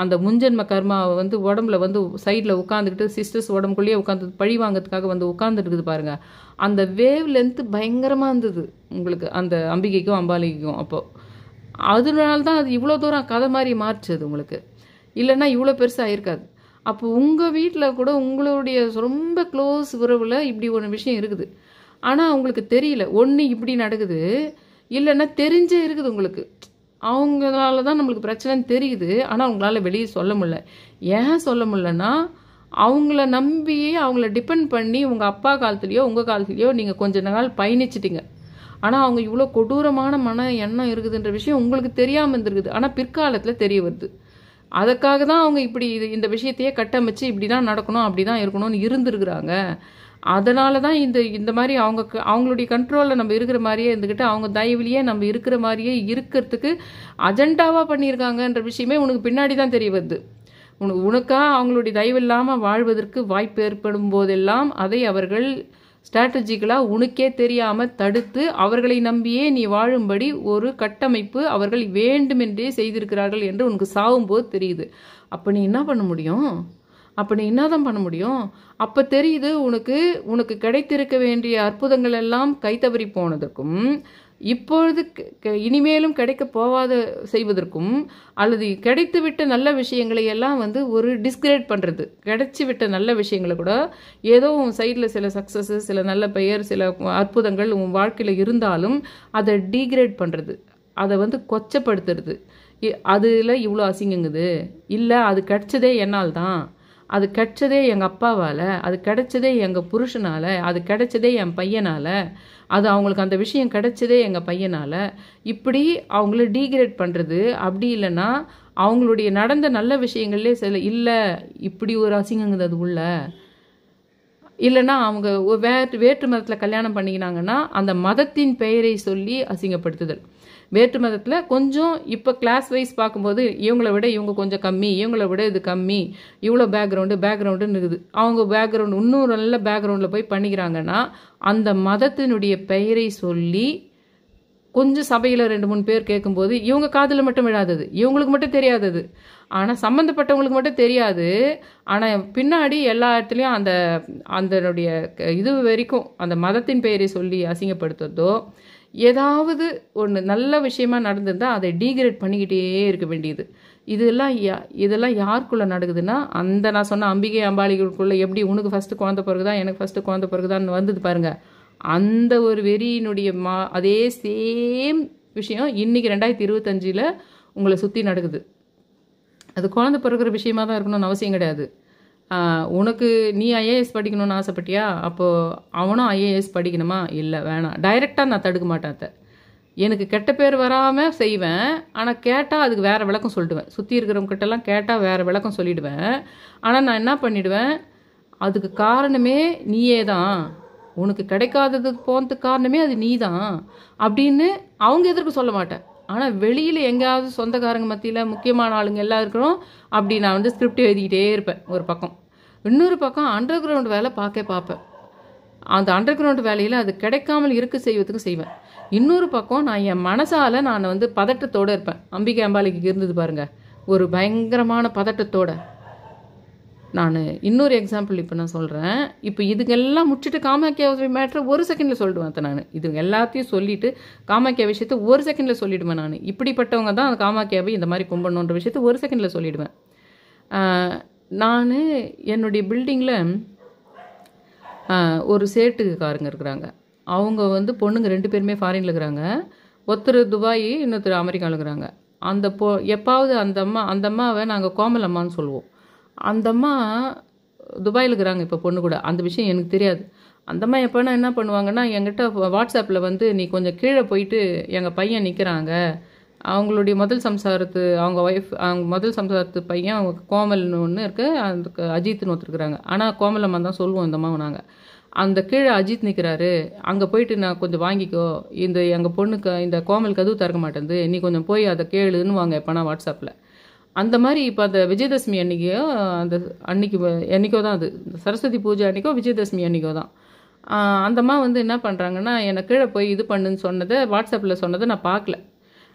அந்த முன்ஜென்ம கர்மாவை வந்து உடம்புல வந்து சைடில் உட்காந்துக்கிட்டு சிஸ்டர்ஸ் உடம்புக்குள்ளேயே உட்காந்து பழி வாங்கிறதுக்காக வந்து உட்காந்துருக்குது பாருங்கள். அந்த வேவ் லென்த்து பயங்கரமாக இருந்தது உங்களுக்கு அந்த அம்பிகைக்கும் அம்பாலிக்கும். அப்போது அதனால தான் அது இவ்வளோ தூரம் கதை மாதிரி மாறிச்சது உங்களுக்கு. இல்லைன்னா இவ்வளோ பெருசாக இருக்காது. அப்போ உங்கள் வீட்டில் கூட உங்களுடைய ரொம்ப க்ளோஸ் உறவில் இப்படி ஒரு விஷயம் இருக்குது. ஆனால் அவங்களுக்கு தெரியல. ஒன்று இப்படி நடக்குது, இல்லைன்னா தெரிஞ்சே இருக்குது உங்களுக்கு. அவங்களால தான் நம்மளுக்கு பிரச்சனைன்னு தெரியுது. ஆனால் அவங்களால வெளியே சொல்ல முடியல. ஏன் சொல்ல முடியலன்னா, அவங்கள நம்பி அவங்கள டிபெண்ட் பண்ணி உங்கள் அப்பா காலத்துலேயோ உங்கள் காலத்துலேயோ நீங்கள் கொஞ்ச நாள் பயணிச்சிட்டிங்க. ஆனால் அவங்க இவ்வளோ கொடூரமான மன எண்ணம் இருக்குதுன்ற விஷயம் உங்களுக்கு தெரியாமல் இருந்திருக்குது. ஆனால் பிற்காலத்தில் தெரிய வருது. அதுக்காக தான் அவங்க இப்படி இந்த விஷயத்தையே கட்டமைச்சு இப்படி தான் நடக்கணும், அப்படி தான் இருக்கணும்னு இருந்துருக்குறாங்க. அதனால தான் இந்த மாதிரி அவங்களுடைய கண்ட்ரோலில் நம்ம இருக்கிற மாதிரியே இருந்துக்கிட்டு அவங்க தயவுலேயே நம்ம இருக்கிற மாதிரியே இருக்கிறதுக்கு அஜெண்டாவாக பண்ணியிருக்காங்கன்ற விஷயமே உனக்கு பின்னாடி தான் தெரிய வருது. உனக்கா அவங்களுடைய தயவு இல்லாமல் வாழ்வதற்கு வாய்ப்பு ஏற்படும் போதெல்லாம் அதை அவர்கள் ஸ்ட்ராட்டஜிக்கலாக உனக்கே தெரியாமல் தடுத்து அவர்களை நம்பியே நீ வாழும்படி ஒரு கட்டமைப்பு அவர்கள் வேண்டுமென்றே செய்திருக்கிறார்கள் என்று உனக்கு சாகும்போது தெரியுது. அப்போ நீ என்ன பண்ண முடியும்? அப்போ நீ என்னதான் பண்ண முடியும்? அப்போ தெரியுது உனக்கு கிடைத்திருக்க வேண்டிய அற்புதங்கள் எல்லாம் கைத்தவறி போனதற்கும், இப்பொழுது இனிமேலும் கிடைக்க போவாத செய்வதற்கும், அல்லது கிடைத்துவிட்ட நல்ல விஷயங்களை எல்லாம் வந்து ஒரு டிஸ்கிரேட் பண்ணுறது. கிடைச்சி விட்ட நல்ல விஷயங்களை கூட ஏதோ உன் சைடில் சில சக்ஸஸ், சில நல்ல பெயர், சில அற்புதங்கள் உன் வாழ்க்கையில் இருந்தாலும் அதை டீக்ரேட் பண்ணுறது, அதை வந்து கொச்சப்படுத்துறது. அதில் இவ்வளோ அசிங்கங்குது, இல்லை அது கிடைச்சதே என்னால் தான், அது கிடைச்சதே எங்கள் அப்பாவால், அது கிடைச்சதே எங்கள் புருஷனால், அது கிடைச்சதே என் பையனால், அது அவங்களுக்கு அந்த விஷயம் கிடைச்சதே எங்கள் பையனால், இப்படி அவங்கள டீக்ரேட் பண்ணுறது. அப்படி இல்லைன்னா அவங்களுடைய நடந்த நல்ல விஷயங்கள்லே சில இல்லை இப்படி ஒரு அசிங்கங்குது அது உள்ள, இல்லைன்னா அவங்க வேற்று மதத்தில் கல்யாணம் பண்ணிக்கினாங்கன்னா அந்த மதத்தின் பெயரை சொல்லி அசிங்கப்படுத்துதல். வேற்று மதத்தில் கொஞ்சம் இப்போ கிளாஸ் வைஸ் பார்க்கும்போது இவங்களை விட இவங்க கொஞ்சம் கம்மி, இவங்களை விட இது கம்மி, இவ்வளோ பேக்ரவுண்டுன்னு இருக்குது. அவங்க பேக்ரவுண்டு இன்னும் நல்ல பேக்ரவுண்டில் போய் பண்ணிக்கிறாங்கன்னா அந்த மதத்தினுடைய பெயரை சொல்லி கொஞ்சம் சபையில் 2-3 பேர் கேட்கும்போது இவங்க காதில் மட்டும் விழாதது, இவங்களுக்கு மட்டும் தெரியாதது, ஆனால் சம்மந்தப்பட்டவங்களுக்கு மட்டும் தெரியாது. ஆனால் பின்னாடி எல்லா இடத்துலையும் அதனுடைய இது வரைக்கும் அந்த மதத்தின் பெயரை சொல்லி அசிங்கப்படுத்துறதோ, ஏதாவது ஒன்று நல்ல விஷயமா நடந்திருந்தால் அதை டீக்ரேட் பண்ணிக்கிட்டே இருக்க வேண்டியது. இதெல்லாம் யாருக்குள்ளே நடக்குதுன்னா நான் சொன்ன அம்பிகை அம்பாளிகளுக்குள்ளே எப்படி உனக்கு ஃபஸ்ட்டு குழந்தை பிறகுதா எனக்கு ஃபஸ்ட்டு குழந்தை பிறகுதான்னு வந்தது பாருங்க, அந்த ஒரு வெறியினுடைய அதே சேம் விஷயம் இன்றைக்கி 2025 உங்களை சுற்றி நடக்குது. அது குழந்தை பிறகுற விஷயமா தான் இருக்கணும்னு அவசியம் கிடையாது. உனக்கு நீ ஐஏஎஸ் படிக்கணும்னு ஆசைப்பட்டியா, அப்போது அவனும் ஐஏஎஸ் படிக்கணுமா, இல்லை வேணாம், டைரெக்டாக நான் தடுக்க மாட்டேன். எனக்கு கெட்ட பேர் வராமல் செய்வேன், ஆனால் கேட்டால் அதுக்கு வேறு விளக்கம் சொல்லிடுவேன். சுற்றி இருக்கிறவங்ககிட்டலாம் கேட்டால் வேறு விளக்கம் சொல்லிவிடுவேன். ஆனால் நான் என்ன பண்ணிவிடுவேன், அதுக்கு காரணமே நீயே தான், உனக்கு கிடைக்காததுக்கு போனதுக்கு காரணமே அது நீ தான் அப்படின்னு அவங்க எதிர்க்க சொல்ல மாட்டேன். ஆனால் வெளியில் எங்கேயாவது சொந்தக்காரங்க மத்தியில் முக்கியமான ஆளுங்க எல்லாம் இருக்கிறோம் அப்படி நான் ஸ்கிரிப்ட் எழுதிக்கிட்டே இருப்பேன் ஒரு பக்கம். இன்னொரு பக்கம் அண்டர் கிரவுண்ட் வேலை பார்ப்பேன். அந்த அண்டர் கிரவுண்ட் வேலையில் அது கிடைக்காமல் செய்வதுக்கு செய்வேன். இன்னொரு பக்கம் நான் என் மனசால் நான் பதட்டத்தோடு இருப்பேன். அம்பிகை அம்பாளிக்கு இருந்தது பாருங்கள் ஒரு பயங்கரமான பதட்டத்தோடு. நான் இன்னொரு எக்ஸாம்பிள் இப்போ நான் சொல்கிறேன். இப்போ இதுங்கெல்லாம் முடிச்சுட்டு காமாக்கியா மேட்ரு 1 செகண்டில் சொல்லிடுவேன். நான் இது எல்லாத்தையும் சொல்லிவிட்டு காமாக்கியா விஷயத்தை 1 செகண்டில் சொல்லிவிடுவேன். நான் இப்படிப்பட்டவங்க தான் அந்த காமாக்கியாவை இந்த மாதிரி கும்பிடணுன்ற விஷயத்தை 1 செகண்டில் சொல்லிவிடுவேன். நான் என்னுடைய பில்டிங்கில் ஒரு சேட்டுக்காரங்க இருக்கிறாங்க. அவங்க பொண்ணுங்க 2 பேருமே ஃபாரினில் இருக்கிறாங்க. ஒருத்தர் துபாய், இன்னொருத்தர் அமெரிக்காவில் இருக்கிறாங்க. எப்பாவது அந்த அம்மாவை நாங்கள் கோமல் அம்மான்னு சொல்லுவோம். அந்த அம்மா துபாயில் இருக்கிறாங்க இப்போ பொண்ணு கூட. அந்த விஷயம் எனக்கு தெரியாது. அந்த அம்மா எப்போனா என்ன பண்ணுவாங்கன்னா என்கிட்ட வாட்ஸ்அப்பில் நீ கொஞ்சம் கீழே போயிட்டு எங்கள் பையன் நிற்கிறாங்க, அவங்களுடைய முதல் சம்சாரத்து பையன் அவங்க கோமல்னு ஒன்று இருக்குது, அதுக்கு அஜித்னு ஒருத்தருக்குறாங்க. ஆனால் கோமலம்மா தான் சொல்லுவோம் இந்த அம்மாவை நாங்கள். அந்த கீழே அஜித் நிற்கிறாரு, அங்கே போயிட்டு நான் கொஞ்சம் வாங்கிக்கோ, எங்கள் பொண்ணுக்கு இந்த கோமல் கதவு திறக்க மாட்டேங்குது, நீ கொஞ்சம் போய் அதை கேளுன்னு வாங்க எப்போனா வாட்ஸ்அப்பில். அந்த மாதிரி இப்போ அந்த விஜயதசமி அன்றைக்கோ தான், அது சரஸ்வதி பூஜை அன்றைக்கோ விஜயதசமி அன்றைக்கோ தான். அந்த அம்மா என்ன பண்ணுறாங்கன்னா என்னை கீழே போய் இது பண்ணுன்னு சொன்னதை வாட்ஸ்அப்பில் சொன்னதை நான் பார்க்கல.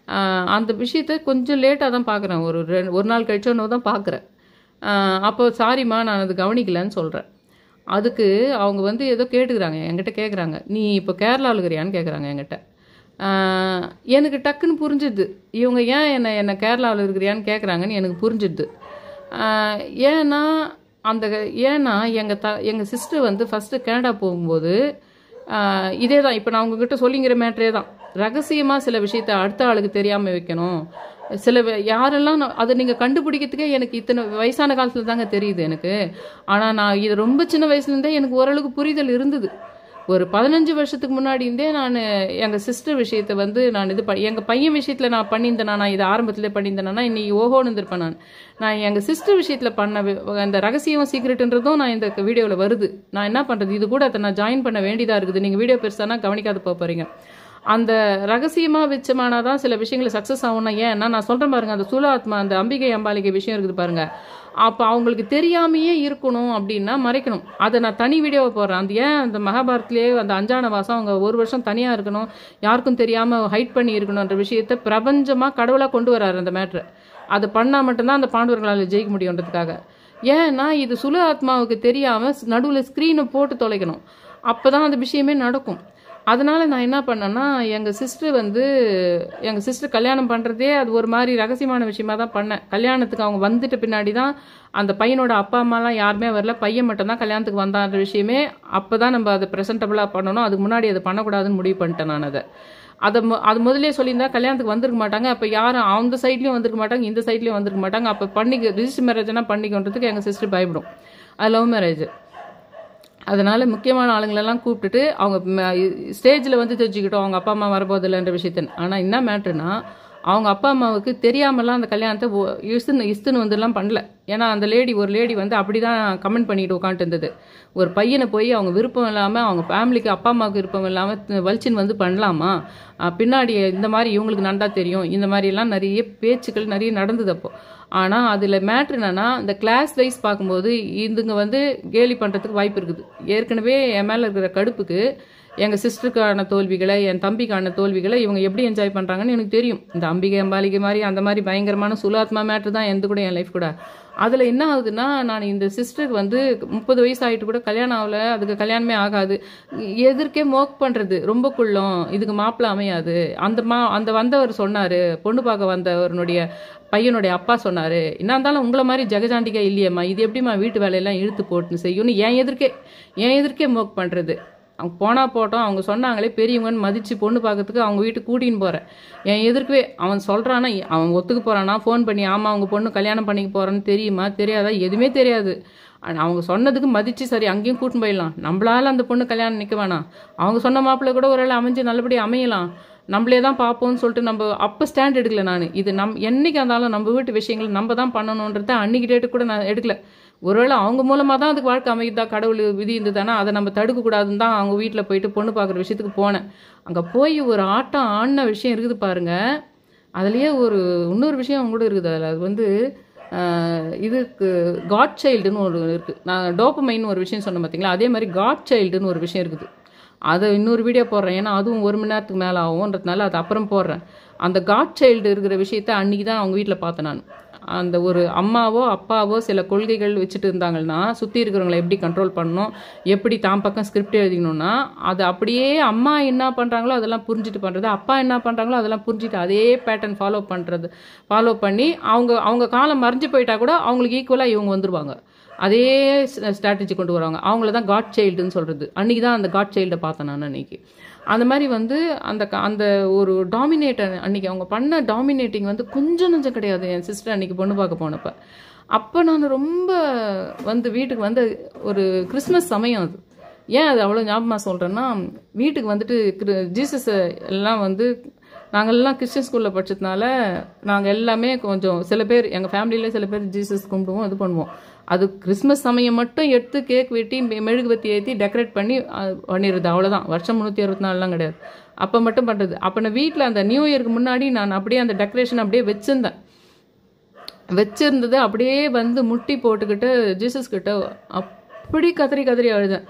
அந்த விஷயத்தை கொஞ்சம் லேட்டாக தான் பார்க்குறேன். ஒரு நாள் கழிச்சோன்னு தான் பார்க்குறேன். அப்போ சாரிம்மா நான் அது கவனிக்கலன்னு சொல்கிறேன். அதுக்கு அவங்க ஏதோ கேட்டுக்கிறாங்க, என்கிட்ட கேட்குறாங்க, நீ இப்போ கேரளாவில் இருக்கிறியான்னு கேட்குறாங்க என்கிட்ட. எனக்கு டக்குன்னு புரிஞ்சுது இவங்க ஏன் என்னை கேரளாவில் இருக்கிறியான்னு கேட்குறாங்கன்னு எனக்கு புரிஞ்சுது. ஏன்னா எங்கள் சிஸ்டர் ஃபஸ்ட்டு கனடா போகும்போது இதே தான் இப்போ நான் உங்ககிட்ட சொல்லிங்கிற மேட்டரே தான். ரகசியமாக சில விஷயத்த அடுத்த ஆளுக்கு தெரியாமல் வைக்கணும். யாரெல்லாம் அதை நீங்கள் கண்டுபிடிக்கிறதுக்கே எனக்கு இத்தனை வயசான காலத்தில் தாங்க தெரியுது எனக்கு. ஆனால் நான் இது ரொம்ப சின்ன வயசுலேருந்தே எனக்கு ஓரளவுக்கு புரிதல் இருந்தது. ஒரு 15 வருஷத்துக்கு முன்னாடி இருந்தே நான் எங்கள் சிஸ்டர் விஷயத்தை நான் எங்கள் பையன் விஷயத்தில் நான் பண்ணியிருந்தேனா, நான் இதை ஆரம்பத்திலே பண்ணியிருந்தேனா இன்னைக்கு ஓஹோன்னு இருந்திருப்பேன். நான் எங்கள் சிஸ்டர் விஷயத்தில் பண்ண அந்த ரகசியம் சீக்ரெட்டுன்றதும் நான் இந்த வீடியோவில் வருது. நான் என்ன பண்ணுறது, இது கூட அதை நான் ஜாயின் பண்ண வேண்டியதாக இருக்குது. நீங்கள் வீடியோ பெருசானா கவனிக்காத போகிறீங்க. அந்த ரகசியமாக வச்சமானாதான் சில விஷயங்களை சக்ஸஸ் ஆகும்னா, ஏன்னா நான் சொல்கிறேன் பாருங்கள், அந்த சூலாத்மா அந்த அம்பிகை அம்பாளிகை விஷயம் இருக்குது பாருங்கள், அப்போ அவங்களுக்கு தெரியாமையே இருக்கணும் அப்படின்னா மறைக்கணும். அதை நான் தனி வீடியோவை போடுறேன். அந்த மகாபாரத்லேயே அந்த அஞ்சான வாசம் அவங்க 1 வருஷம் தனியாக இருக்கணும், யாருக்கும் தெரியாமல் ஹைட் பண்ணி இருக்கணுன்ற விஷயத்தை பிரபஞ்சமாக கடவுளாக கொண்டு வராரு அந்த மேட்ரு. அதை பண்ணால் மட்டும்தான் அந்த பாண்டவர்களால் ஜெயிக்க முடியுன்றதுக்காக. ஏன்னா இது சுல ஆத்மாவுக்கு தெரியாமல் நடுவில் ஸ்க்ரீனை போட்டு தொலைக்கணும், அப்போ தான் அந்த விஷயமே நடக்கும். அதனால் நான் என்ன பண்ணேன்னா, எங்கள் சிஸ்டர் கல்யாணம் பண்ணுறதே அது ஒரு மாதிரி ரகசியமான விஷயமா தான் பண்ணேன். கல்யாணத்துக்கு அவங்க வந்துட்ட பின்னாடி தான் அந்த பையனோட அப்பா அம்மாலாம் யாருமே வரல, பையன் மட்டும்தான் கல்யாணத்துக்கு வந்தான்ற விஷயமே அப்போ தான் நம்ம அதை ப்ரெசென்டபுளாக பண்ணணும். அதுக்கு முன்னாடி அதை பண்ணக்கூடாதுன்னு முடிவு பண்ணிட்டேன் நான். அது முதலே சொல்லியிருந்தா கல்யாணத்துக்கு வந்திருக்க மாட்டாங்க. அப்போ யாரும் அந்த சைட்லேயும் வந்திருக்க மாட்டாங்க, இந்த சைட்லேயும் வந்திருக்க மாட்டாங்க. அப்போ ரிஜிஸ்டர் மேரேஜ்னா பண்ணிக்கொன்றதுக்கு எங்கள் சிஸ்டர் பயப்படும். அது லவ் மேரேஜ். அதனால் முக்கியமான ஆளுங்களெல்லாம் கூப்பிட்டுட்டு அவங்க ஸ்டேஜில் தெரிஞ்சுக்கிட்டோம் அவங்க அப்பா அம்மா வரப்போதில்லைன்ற விஷயத்த. ஆனால் என்ன மேட்ருனா, அவங்க அப்பா அம்மாவுக்கு தெரியாமலாம் அந்த கல்யாணத்தை இஸ்துன்னு வந்துலாம் பண்ணல. ஏன்னா அந்த ஒரு லேடி வந்து அப்படி தான் கமெண்ட் பண்ணிட்டு உட்காந்துட்டு இருந்தது. ஒரு பையனை போய் அவங்க விருப்பம் இல்லாமல், அவங்க ஃபேமிலிக்கு அப்பா அம்மாவுக்கு விருப்பம் இல்லாமல் வலிச்சின்னு வந்து பண்ணலாமா? பின்னாடி இந்த மாதிரி இவங்களுக்கு நன்றா தெரியும், இந்த மாதிரிலாம் நிறைய பேச்சுக்கள் நிறைய நடந்தது அப்போ. ஆனால் அதில் மேட்ரு என்னன்னா, இந்த கிளாஸ் வைஸ் பார்க்கும்போது இதுங்க வந்து கேலி பண்ணுறதுக்கு வாய்ப்பு இருக்குது. ஏற்கனவே என் மேலே இருக்கிற கடுப்புக்கு எங்கள் சிஸ்டருக்கான தோல்விகளை, என் தம்பிக்கான தோல்விகளை இவங்க எப்படி என்ஜாய் பண்ணுறாங்கன்னு எனக்கு தெரியும். இந்த அம்பிகை அம்பாலிகை மாதிரி அந்த மாதிரி பயங்கரமான சுலாத்மா மேட்ரு தான் எந்த கூட என் லைஃப் கூட. அதில் என்ன ஆகுதுன்னா, நான் இந்த சிஸ்டருக்கு வந்து 30 வயசு ஆகிட்டு கூட கல்யாணம் ஆகலை, அதுக்கு கல்யாணமே ஆகாது, எதிர்க்கே மோக் பண்ணுறது, ரொம்ப குள்ளம், இதுக்கு மாப்பிள்ளை அமையாது. அந்த வந்தவர் சொன்னார், பொண்ணு பார்க்க வந்தவருடைய பையனுடைய அப்பா சொன்னார், என்ன இருந்தாலும் உங்களை மாதிரி ஜெகஜாண்டிக்கா இல்லையம்மா, இது எப்படிம்மா வீட்டு வேலையெல்லாம் இழுத்து போட்டுன்னு செய்யும்னு என் எதிர்க்கே மோக் பண்ணுறது. அவங்க போனால் போட்டோம், அவங்க சொன்னாங்களே பெரியவங்கன்னு மதித்து பொண்ணு பார்க்கறதுக்கு அவங்க வீட்டுக்கு கூட்டின்னு போகிறேன். என் எதிர்க்கவே அவன் சொல்கிறானா, அவன் ஒத்துக்கு போகிறானா, ஃபோன் பண்ணி ஆமாம் அவங்க பொண்ணு கல்யாணம் பண்ணிக்க போகிறான்னு தெரியுமா தெரியாதா, எதுவுமே தெரியாது. அவங்க சொன்னதுக்கு மதித்து சரி அங்கேயும் கூட்டின்னு போயிடலாம். நம்மளால அந்த பொண்ணு கல்யாணம் நிற்க வேணாம், அவங்க சொன்ன மாப்பிள்ளை கூட ஒரு வேளை அமைஞ்சு நல்லபடியாக அமையலாம், நம்மளே தான் பார்ப்போம்னு சொல்லிட்டு நம்ம அப்போ ஸ்டாண்ட் எடுக்கல. நான் இது என்னைக்கு இருந்தாலும் நம்ம வீட்டு விஷயங்கள் நம்ம தான் பண்ணணுன்றத அன்னைக்கு டேட்டு கூட நான் எடுக்கல. ஒருவேளை அவங்க மூலமாக தான் அதுக்கு வாழ்க்கை அமைதா, கடவுள் விதி இருந்ததுன்னா அதை நம்ம தடுக்கக்கூடாதுன்னு தான் அவங்க வீட்டில் போயிட்டு பொண்ணு பார்க்குற விஷயத்துக்கு போனேன். அங்கே போய் ஒரு ஆட்டம் ஆடின விஷயம் இருக்குது பாருங்க. அதுலேயே இன்னொரு விஷயம் கூட இருக்குது. அதில் அது வந்து இதுக்கு காட் சைல்டுன்னு ஒரு இருக்குது. நான் டோப்பமைன்னு ஒரு விஷயம் சொன்னேன் பார்த்தீங்களா, அதே மாதிரி காட் சைல்டுன்னு ஒரு விஷயம் இருக்குது. அதை இன்னொரு வீடியோ போடுறேன், ஏன்னா அதுவும் 1 மணி நேரத்துக்கு மேலே ஆகும்ன்றதுனால அது அப்புறம் போடுறேன். அந்த காட் சைல்டு இருக்கிற விஷயத்த அன்றைக்கி தான் அவங்க வீட்டில் பார்த்தேன் நான். அந்த ஒரு அம்மாவோ அப்பாவோ சில கொள்கைகள் வச்சுட்டு இருந்தாங்கன்னா, சுற்றி இருக்கிறவங்களை எப்படி கண்ட்ரோல் பண்ணணும், எப்படி தான் பக்கம் ஸ்கிரிப்ட் எழுதிக்கணும்னா, அது அப்படியே அம்மா என்ன பண்ணுறாங்களோ அதெல்லாம் புரிஞ்சுட்டு பண்ணுறது, அப்பா என்ன பண்ணுறாங்களோ அதெல்லாம் புரிஞ்சுட்டு அதே பேட்டர்ன் ஃபாலோ பண்ணி அவங்க காலம் மறைஞ்சு போயிட்டா கூட அவங்களுக்கு ஈக்குவலாக இவங்க வந்துடுவாங்க. அதே ஸ்ட்ராட்டஜி கொண்டு வருவாங்க. அவங்கள தான் காட் சைல்டுன்னு சொல்கிறது. அன்றைக்கி தான் அந்த காட் சைல்டை பார்த்தேன் நான் அன்றைக்கி. அந்த மாதிரி வந்து அந்த ஒரு டாமினேட்டர் அன்றைக்கி அவங்க பண்ண டாமினேட்டிங் வந்து கொஞ்சம் நஞ்சம் கிடையாது. என் சிஸ்டர் அன்றைக்கி பொண்ணு பார்க்க போனப்போ அப்போ நான் ரொம்ப வந்து வீட்டுக்கு வந்து ஒரு கிறிஸ்மஸ் சமயம் அது. ஏன் அது அவ்வளோ ஞாபகமாக சொல்கிறேன்னா, வீட்டுக்கு வந்துட்டு ஜீசஸ் எல்லாம் வந்து நாங்கள்லாம் கிறிஸ்டின் ஸ்கூலில் படித்ததுனால நாங்கள் எல்லாமே கொஞ்சம் சில பேர் எங்கள் ஃபேமிலியிலே சில பேர் ஜீசஸ் கும்பிடுவோம், இது பண்ணுவோம். அது கிறிஸ்மஸ் சமயம் மட்டும் எடுத்து கேக் வெட்டி மெழுகுவத்தி ஏற்றி டெக்கரேட் பண்ணிடுறது, அவ்வளோதான். வருஷம் 364 கிடையாது, அப்போ மட்டும் பண்ணுறது. அப்போ நான் வீட்டில் அந்த நியூ இயருக்கு முன்னாடி நான் அப்படியே அந்த டெக்கரேஷன் அப்படியே வச்சுருந்தது அப்படியே வந்து முட்டி போட்டுக்கிட்டு ஜீசஸ் கிட்ட அப்படி கதறி அழுதேன்.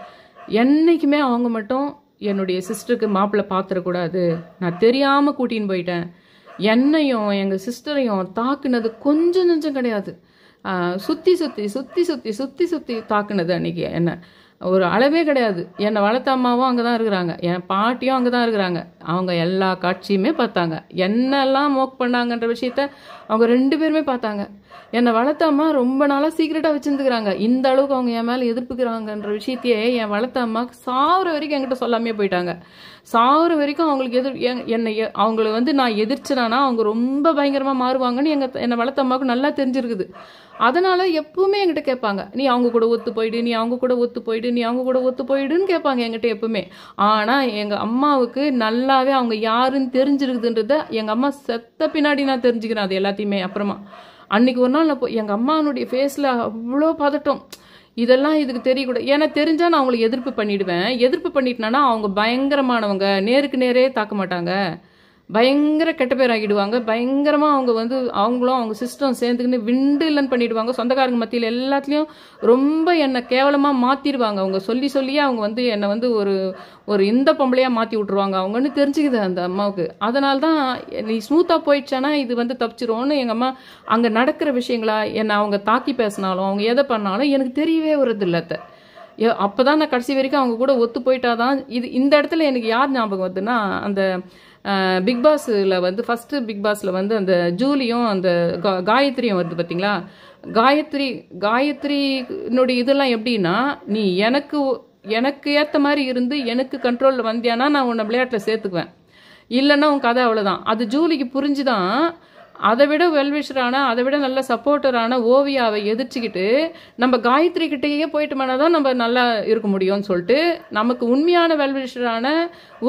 என்றைக்குமே அவங்க மட்டும் என்னுடைய சிஸ்டருக்கு மாப்பிள்ளை பார்த்துடக்கூடாது, நான் தெரியாமல் கூட்டின்னு போயிட்டேன், என்னையும் எங்கள் சிஸ்டரையும் தாக்குனது கொஞ்சம் நஞ்சம் கிடையாது. சுற்றி தாக்குனது அன்றைக்கி என்ன ஒரு அளவே கிடையாது. என்னை வளர்த்த அம்மாவும் அங்கே தான் இருக்கிறாங்க, என் பாட்டியும் அங்கே தான் இருக்கிறாங்க. அவங்க எல்லா காட்சியுமே பார்த்தாங்க. என்னெல்லாம் மோக் பண்ணாங்கன்ற விஷயத்த அவங்க 2 பேருமே பார்த்தாங்க. என்னை வளர்த்த அம்மா ரொம்ப நாளாக சீக்கிரட்டாக வச்சுருந்துக்கிறாங்க. இந்த அளவுக்கு அவங்க என் மேலே எதிர்ப்புக்கிறாங்கன்ற விஷயத்தையே என் வளர்த்த அம்மா சாவுற வரைக்கும் என்கிட்ட சொல்லாமே போயிட்டாங்க. சாவுற வரைக்கும் அவங்களுக்கு அவங்கள வந்து நான் எதிர்ச்சினானா அவங்க ரொம்ப பயங்கரமாக மாறுவாங்கன்னு என்னை வளர்த்த அம்மாவுக்கு நல்லா தெரிஞ்சிருக்குது. அதனால எப்பவுமே என்கிட்ட கேட்பாங்க, நீ அவங்க கூட ஒத்து போயிடுன்னு கேட்பாங்க என்கிட்ட எப்பவுமே. ஆனால் எங்கள் அம்மாவுக்கு நல்லாவே அவங்க யாருன்னு தெரிஞ்சிருக்குதுன்றத எங்கள் அம்மா செத்த பின்னாடி நான் தெரிஞ்சுக்கிறேன் அது எல்லாத்தையுமே. அப்புறமா அன்னைக்கு ஒரு நாள் நான் எங்கள் அம்மானுடைய ஃபேஸில் அவ்வளோ பதட்டம், இதெல்லாம் இதுக்கு தெரியக்கூடாது. ஏன்னா தெரிஞ்சால் நான் அவங்களுக்கு எதிர்ப்பு பண்ணிட்டேன்னா அவங்க பயங்கரமானவங்க, நேருக்கு நேரே தாக்க மாட்டாங்க, பயங்கர கெட்ட பேர் ஆகிடுவாங்க. பயங்கரமாக அவங்க வந்து அவங்களும் அவங்க சிஸ்டம் சேர்ந்துக்கின்னு விண்டு இல்லைன்னு பண்ணிடுவாங்க. சொந்தக்காரங்க மத்தியில் எல்லாத்துலேயும் ரொம்ப என்னை கேவலமாக மாற்றிடுவாங்க. அவங்க சொல்லியே அவங்க வந்து என்னை வந்து ஒரு இந்த பொம்பளையாக மாற்றி விட்ருவாங்க அவங்கன்னு தெரிஞ்சுக்குது அந்த அம்மாவுக்கு. அதனால தான் நீ ஸ்மூத்தாக போயிடுச்சானா இது வந்து தப்பிச்சிருவோன்னு எங்கள் அம்மா அங்கே நடக்கிற விஷயங்களா என்னை அவங்க தாக்கி பேசினாலும் அவங்க எதை பண்ணாலும் எனக்கு தெரியவே வருது இல்லத்த. அப்போ தான் நான் கடைசி வரைக்கும் அவங்க கூட ஒத்து போயிட்டாதான். இந்த இடத்துல எனக்கு யார் ஞாபகம் வருதுன்னா, அந்த பிக் பாஸில் வந்து ஃபஸ்ட்டு பிக் பாஸில் வந்து அந்த ஜூலியும் அந்த காயத்ரியும் வருது பார்த்தீங்களா. காயத்ரினுடைய இதெல்லாம் எப்படின்னா, நீ எனக்கு ஏற்ற மாதிரி இருந்து எனக்கு கண்ட்ரோலில் வந்தியானா நான் உன்னை விளையாட்டில் சேர்த்துக்குவேன், இல்லைன்னா உன் கதை அவ்வளோதான். அது ஜூலிக்கு புரிஞ்சுதான் அதை விட வெல்விஷரான, அதை விட நல்ல சப்போர்ட்டரான ஓவியாவை எதிர்த்துக்கிட்டு நம்ம காயத்ரி கிட்டேயே போயிட்டோம்னா தான் நம்ம நல்லா இருக்க முடியும்னு சொல்லிட்டு, நமக்கு உண்மையான வெல்விஷரான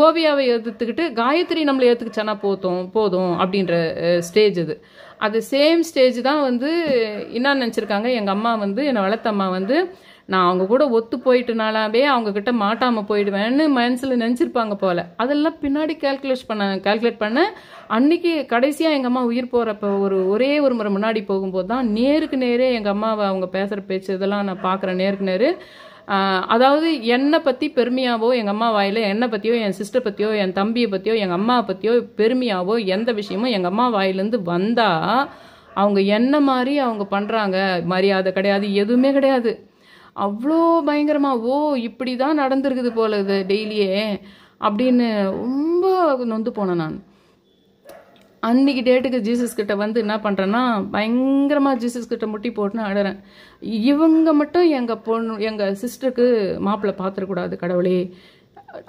ஓவியாவை எதிர்த்துக்கிட்டு காயத்ரி நம்மளை ஏற்றுக்குச்சானா போதும் அப்படின்ற ஸ்டேஜ் இது. அது சேம் ஸ்டேஜ் தான் வந்து என்ன நினச்சிருக்காங்க எங்கள் அம்மா வந்து, என்னை வளர்த்த அம்மா வந்து, நான் அவங்க கூட ஒத்து போயிட்டுனாலே அவங்க கிட்ட மாட்டாமல் போயிடுவேன்னு மனசில் நினச்சிருப்பாங்க போல். அதெல்லாம் பின்னாடி கால்குலேட் பண்ண அன்னைக்கு கடைசியாக எங்கள் அம்மா உயிர் போகிறப்ப ஒரே ஒரு முறை முன்னாடி போகும்போது தான் நேருக்கு நேரே எங்கள் அம்மாவை அவங்க பேசுகிற பேச்சு இதெல்லாம் நான் பார்க்குறேன் நேருக்கு நேரு. அதாவது என்னை பற்றி பெருமையாவோ எங்கள் அம்மா வாயில் என்னை பற்றியோ என் சிஸ்டர் பற்றியோ என் தம்பியை பற்றியோ எங்கள் அம்மாவை பற்றியோ பெருமையாவோ எந்த விஷயமும் எங்கள் அம்மா வாயிலேருந்து வந்தால் அவங்க என்ன மாதிரி அவங்க பண்ணுறாங்க, மரியாதை கிடையாது, எதுவுமே கிடையாது. அவ்வளோ பயங்கரமாக ஓ இப்படி தான் நடந்துருக்குது போல இது டெய்லியே அப்படின்னு ரொம்ப நொந்து போனேன் நான். அன்றைக்கி டேட்டுக்கு ஜீசஸ் கிட்ட வந்து என்ன பண்ணுறேன்னா பயங்கரமாக ஜீசஸ் கிட்ட முட்டி போட்டுன்னு அழுறேன். இவங்க மட்டும் எங்கள் சிஸ்டருக்கு மாப்பிள்ளை பார்த்துடக்கூடாது கடவுளே.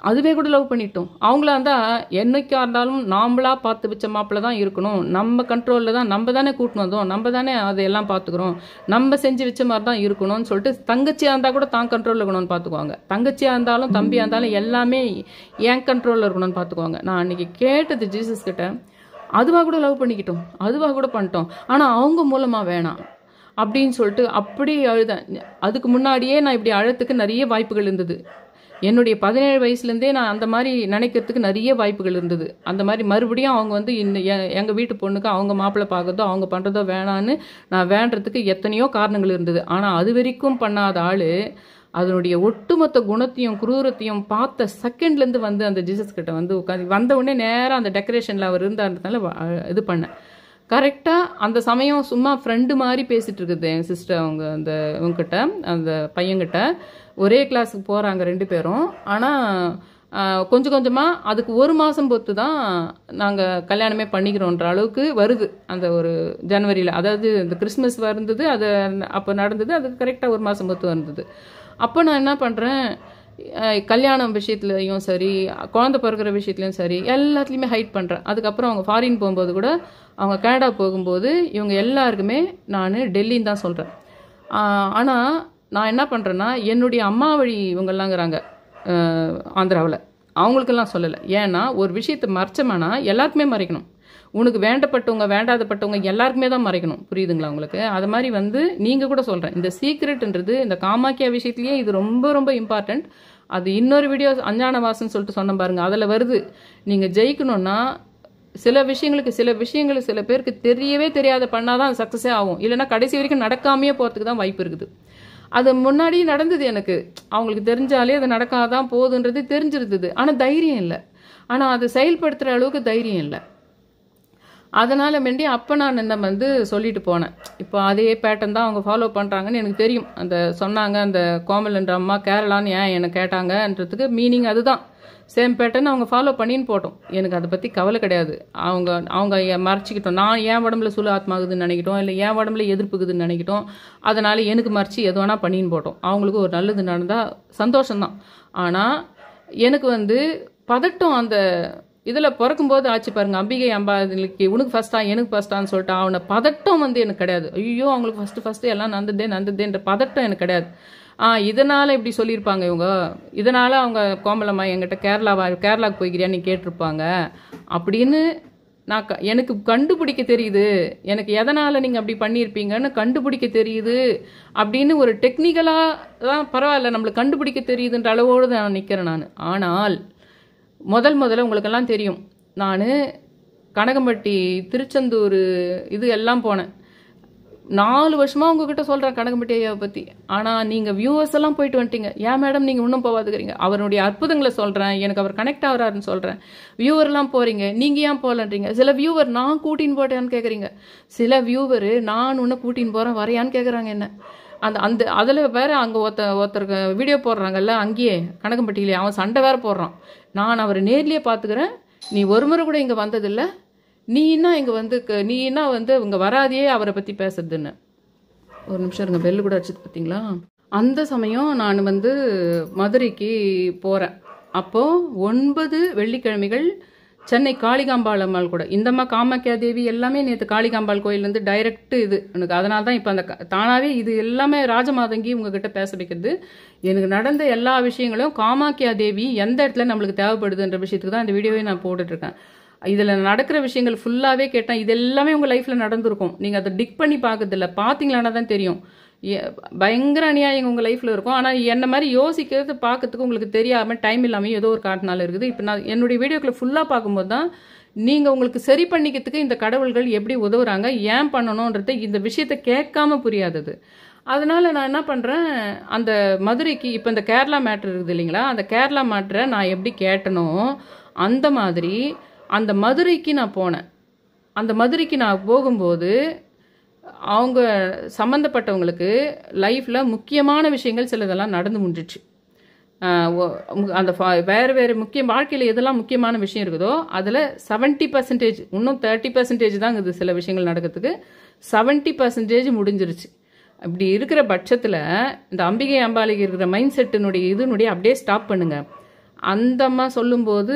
அதுவே கூட லவ் பண்ணிட்டோம். அவங்களா இருந்தால் என்னைக்கா இருந்தாலும் நாம்ளா பார்த்து வச்ச மாப்பிள்ளை தான் இருக்கணும், நம்ம கண்ட்ரோலில் தான், நம்ம தானே கூட்டின்னு வந்தோம், நம்ம தானே அதையெல்லாம் பார்த்துக்குறோம், நம்ம செஞ்சு வச்ச மாதிரி தான் இருக்கணும்னு சொல்லிட்டு தங்கச்சியாக இருந்தால் கூட தான் கண்ட்ரோலில் இருக்கணும்னு பார்த்துக்குவாங்க. தங்கச்சியாக இருந்தாலும் தம்பியாக இருந்தாலும் எல்லாமே என் கண்ட்ரோலில் இருக்கணும்னு பார்த்துக்குவாங்க. நான் அன்றைக்கி கேட்டது ஜீசஸ் கிட்ட, அதுவாக கூட லவ் பண்ணிக்கிட்டோம், அதுவாக கூட பண்ணிட்டோம், ஆனால் அவங்க மூலமாக வேணாம் அப்படின்னு சொல்லிட்டு அப்படி அழுதேன். அதுக்கு முன்னாடியே நான் இப்படி அழத்துக்கு நிறைய வாய்ப்புகள் இருந்தது. என்னுடைய 17 வயசுலேருந்தே நான் அந்த மாதிரி நினைக்கிறதுக்கு நிறைய வாய்ப்புகள் இருந்தது. அந்த மாதிரி மறுபடியும் அவங்க வந்து எங்கள் வீட்டு பொண்ணுக்கு அவங்க மாப்பிள்ளை பார்க்குறதோ அவங்க பண்ணுறதோ வேணான்னு நான் வேண்டதுக்கு எத்தனையோ காரணங்கள் இருந்தது. ஆனால் அது வரைக்கும் பண்ணாத ஆள் அதனுடைய ஒட்டுமொத்த குணத்தையும் குரூரத்தையும் பார்த்த செகண்ட்லேருந்து வந்து அந்த ஜீசஸ் கிட்ட வந்து உட்காந்து வந்த உடனே நேராக அந்த டெக்கரேஷனில் அவர் இருந்தாருனால இது பண்ணேன். கரெக்டாக அந்த சமயம் சும்மா ஃப்ரெண்டு மாதிரி பேசிகிட்டு இருக்குது என் சிஸ்டர். அவங்க அந்த இவங்ககிட்ட அந்த பையன்கிட்ட ஒரே கிளாஸுக்கு போகிறாங்க 2 பேரும். ஆனால் கொஞ்சம் கொஞ்சமாக அதுக்கு 1 மாதம் பொறுத்து தான் நாங்கள் கல்யாணமே பண்ணிக்கிறோன்ற அளவுக்கு வருது. அந்த ஒரு ஜனவரியில், அதாவது இந்த கிறிஸ்மஸ் வருந்தது, அது அப்போ நடந்தது, அதுக்கு கரெக்டாக 1 மாதம் பொறுத்து வந்தது. அப்போ நான் என்ன பண்ணுறேன், கல்யாணம் விஷயத்துலையும் சரி, குழந்தை பிறகுற விஷயத்துலையும் சரி, எல்லாத்துலேயுமே ஹைட் பண்ணுறேன். அதுக்கப்புறம் அவங்க ஃபாரின் போகும்போது கூட, அவங்க கனடா போகும்போது இவங்க எல்லாருக்குமே நான் டெல்லின்னு தான் சொல்கிறேன். ஆனால் நான் என்ன பண்ணுறேன்னா, என்னுடைய அம்மா வழி இவங்கெல்லாங்கிறாங்க ஆந்திராவில், அவங்களுக்கெல்லாம் சொல்லலை. ஏன்னா ஒரு விஷயத்தை மறைச்சோம்னா எல்லாருக்குமே மறைக்கணும். உனக்கு வேண்டப்பட்டவங்க வேண்டாதப்பட்டவங்க எல்லாருக்குமே தான் மறைக்கணும். புரியுதுங்களா உங்களுக்கு? அது மாதிரி வந்து நீங்கள் கூட சொல்கிறேன், இந்த சீக்ரெட்ன்றது இந்த காமாக்கியா விஷயத்துலேயே இது ரொம்ப ரொம்ப இம்பார்ட்டண்ட். அது இன்னொரு வீடியோ அஞ்ஞான வாசன்னு சொல்லிட்டு சொன்ன பாருங்க, அதில் வருது. நீங்கள் ஜெயிக்கணும்னா சில விஷயங்கள் சில பேருக்கு தெரியவே தெரியாத பண்ணாதான் அது சக்ஸஸே ஆகும். இல்லைன்னா கடைசி வரைக்கும் நடக்காமையே போகிறதுக்கு தான் வாய்ப்பு இருக்குது. அது முன்னாடி நடந்தது எனக்கு, அவங்களுக்கு தெரிஞ்சாலே அது நடக்காதான் போகுதுன்றது தெரிஞ்சிருந்தது. ஆனால் தைரியம் இல்லை, ஆனால் அதை செயல்படுத்துகிற அளவுக்கு தைரியம் இல்லை. அதனால் வேண்டி அப்போ நான் என்ன வந்து சொல்லிட்டு போனேன். இப்போ அதே பேட்டர்ன் தான் அவங்க ஃபாலோ பண்ணுறாங்கன்னு எனக்கு தெரியும். அந்த சொன்னாங்க, அந்த கோமல்ன்ற அம்மா கேரளான்னு ஏன் என்னை கேட்டாங்கன்றதுக்கு மீனிங் அதுதான். சேம் பேட்டர்ன் அவங்க ஃபாலோ பண்ணின்னு போட்டோம். எனக்கு அதை பற்றி கவலை கிடையாது. அவங்க மறைச்சிக்கிட்டோம், நான் என் உடம்புல சுழு ஆத்மாகுதுன்னு நினைக்கிட்டோம், இல்லை என் உடம்புல எதிர்ப்புக்குதுன்னு நினைக்கிட்டோம். அதனால் எனக்கு மறைச்சி எது வேணால் பண்ணின்னு போட்டோம். அவங்களுக்கு ஒரு நல்லது நடந்தால் சந்தோஷம்தான். ஆனால் எனக்கு வந்து பதட்டம் அந்த இதில் பிறக்கும்போது ஆச்சு பாருங்க, அம்பிகை அம்பாளுக்கு உனக்கு ஃபஸ்ட்டா எனக்கு ஃபஸ்ட்டான்னு சொல்லிட்டு அவனை பதட்டம் வந்து எனக்கு கிடையாது. ஐயோ அவங்களுக்கு ஃபஸ்ட்டு எல்லாம் நந்ததேன்ற பதட்டம் எனக்கு கிடையாது. இதனால் இப்படி சொல்லியிருப்பாங்க இவங்க, இதனால் அவங்க கோமலம்மா என்கிட்ட கேரளாவுக்கு போய்க்கிறியான்னு கேட்டிருப்பாங்க அப்படின்னு நான் எனக்கு கண்டுபிடிக்க தெரியுது. எனக்கு எதனால் நீங்கள் அப்படி பண்ணியிருப்பீங்கன்னு கண்டுபிடிக்க தெரியுது அப்படின்னு ஒரு டெக்னிக்கலாக தான் பரவாயில்ல, நம்மளுக்கு கண்டுபிடிக்க தெரியுதுன்ற அளவோடு தான் நான் நிற்கிறேன் நான். ஆனால் முதல்ல உங்களுக்கெல்லாம் தெரியும், நான் கனகம்பட்டி திருச்செந்தூர் இது எல்லாம் போனேன். 4 வருஷமாக உங்ககிட்ட சொல்கிறேன் கனகம்பட்டி ஐயாவை பற்றி. ஆனால் நீங்கள் வியூவர்ஸ் எல்லாம் போயிட்டு வந்துட்டீங்க. ஏன் மேடம் நீங்கள் இன்னும் போகாதுக்கிறீங்க? அவருடைய அற்புதங்களை சொல்கிறேன், எனக்கு அவர் கனெக்ட் ஆகிறாருன்னு சொல்கிறேன். வியூவர்லாம் போகிறீங்க, நீங்கள் ஏன் போகலன்றீங்க. சில வியூவர் நான் கூட்டின்னு போட்டேன்னு கேட்குறீங்க, சில வியூவர் நான் இன்னும் கூட்டின்னு போகிறேன் வரையான்னு கேட்குறாங்க என்ன. அதில் வேறு அங்கே ஒருத்தருக்கு வீடியோ போடுறாங்கல்ல, அங்கேயே கனகம்பட்டியிலே அவன் சண்டை வேறு போடுறான். நான் அவரை நேர்லேயே பார்த்துக்கிறேன், நீ ஒரு முறை கூட இங்கே வந்ததில்லை, நீ என்ன வந்து இங்கே வராதையே அவரை பற்றி பேசுறதுன்னு. ஒரு நிமிஷம் இருங்க, பெல்லு கூட அடிச்சது பார்த்தீங்களா. அந்த சமயம் நான் வந்து மதுரைக்கு போகிறேன். அப்போது 9 வெள்ளிக்கிழமைகள் சென்னை காளிகாம்பாள் அம்மாள் கூட இந்தம்மா காமாக்கியா தேவி எல்லாமே நேற்று காளிகாம்பாள் கோயிலேருந்து டைரக்ட் இது எனக்கு. அதனால தான் இப்போ அந்த தானாகவே இது எல்லாமே ராஜமாதங்கி உங்ககிட்ட பேச வைக்கிறது. எனக்கு நடந்த எல்லா விஷயங்களும் காமாக்கியா தேவி எந்த இடத்துல நம்மளுக்கு தேவைப்படுதுன்ற விஷயத்துக்கு தான் இந்த வீடியோவை நான் போட்டுட்ருக்கேன். இதில் நடக்கிற விஷயங்கள் ஃபுல்லாகவே கேட்டேன். இது எல்லாமே உங்கள் லைஃப்பில் நடந்திருக்கும். நீங்கள் அதை டிக் பண்ணி பார்க்கறதில்ல, பார்த்தீங்களானா தான் தெரியும். பயங்கர அநியாயம் உங்கள் லைஃப்பில் இருக்கும். ஆனால் என்ன மாதிரி யோசிக்கிறது பார்க்கறதுக்கு உங்களுக்கு தெரியாமல் டைம் இல்லாமல் ஏதோ ஒரு காரணனால இருக்குது. இப்போ நான் என்னுடைய வீடியோக்களை ஃபுல்லாக பார்க்கும்போது தான் நீங்கள் உங்களுக்கு சரி பண்ணிக்கிறதுக்கு இந்த கடவுள்கள் எப்படி உதவுறாங்க, ஏன் பண்ணணுன்றது இந்த விஷயத்தை கேட்காம புரியாதது. அதனால் நான் என்ன பண்ணுறேன், அந்த மதுரைக்கு இப்போ இந்த கேரளா மேட்ரு இருக்குது இல்லைங்களா, அந்த கேரளா மேட்ரை நான் எப்படி கேட்டனோ அந்த மாதிரி அந்த மதுரைக்கு நான் போனேன். அந்த மதுரைக்கு நான் போகும்போது அவங்க சம்மந்தப்பட்டவங்களுக்கு லைஃப்பில் முக்கியமான விஷயங்கள் சிலதெல்லாம் நடந்து முடிஞ்சிச்சு. அந்த வேறு வேறு வாழ்க்கையில் எதெல்லாம் முக்கியமான விஷயம் இருக்குதோ அதில் 70%, இன்னும் 30% தான் இது சில விஷயங்கள் நடக்கிறதுக்கு. 70% முடிஞ்சிருச்சு. அப்படி இருக்கிற பட்சத்தில் இந்த அம்பிகை அம்பாலிக்கு இருக்கிற மைண்ட் செட்டினுடைய அப்படியே ஸ்டாப் பண்ணுங்க. அந்த அம்மா சொல்லும்போது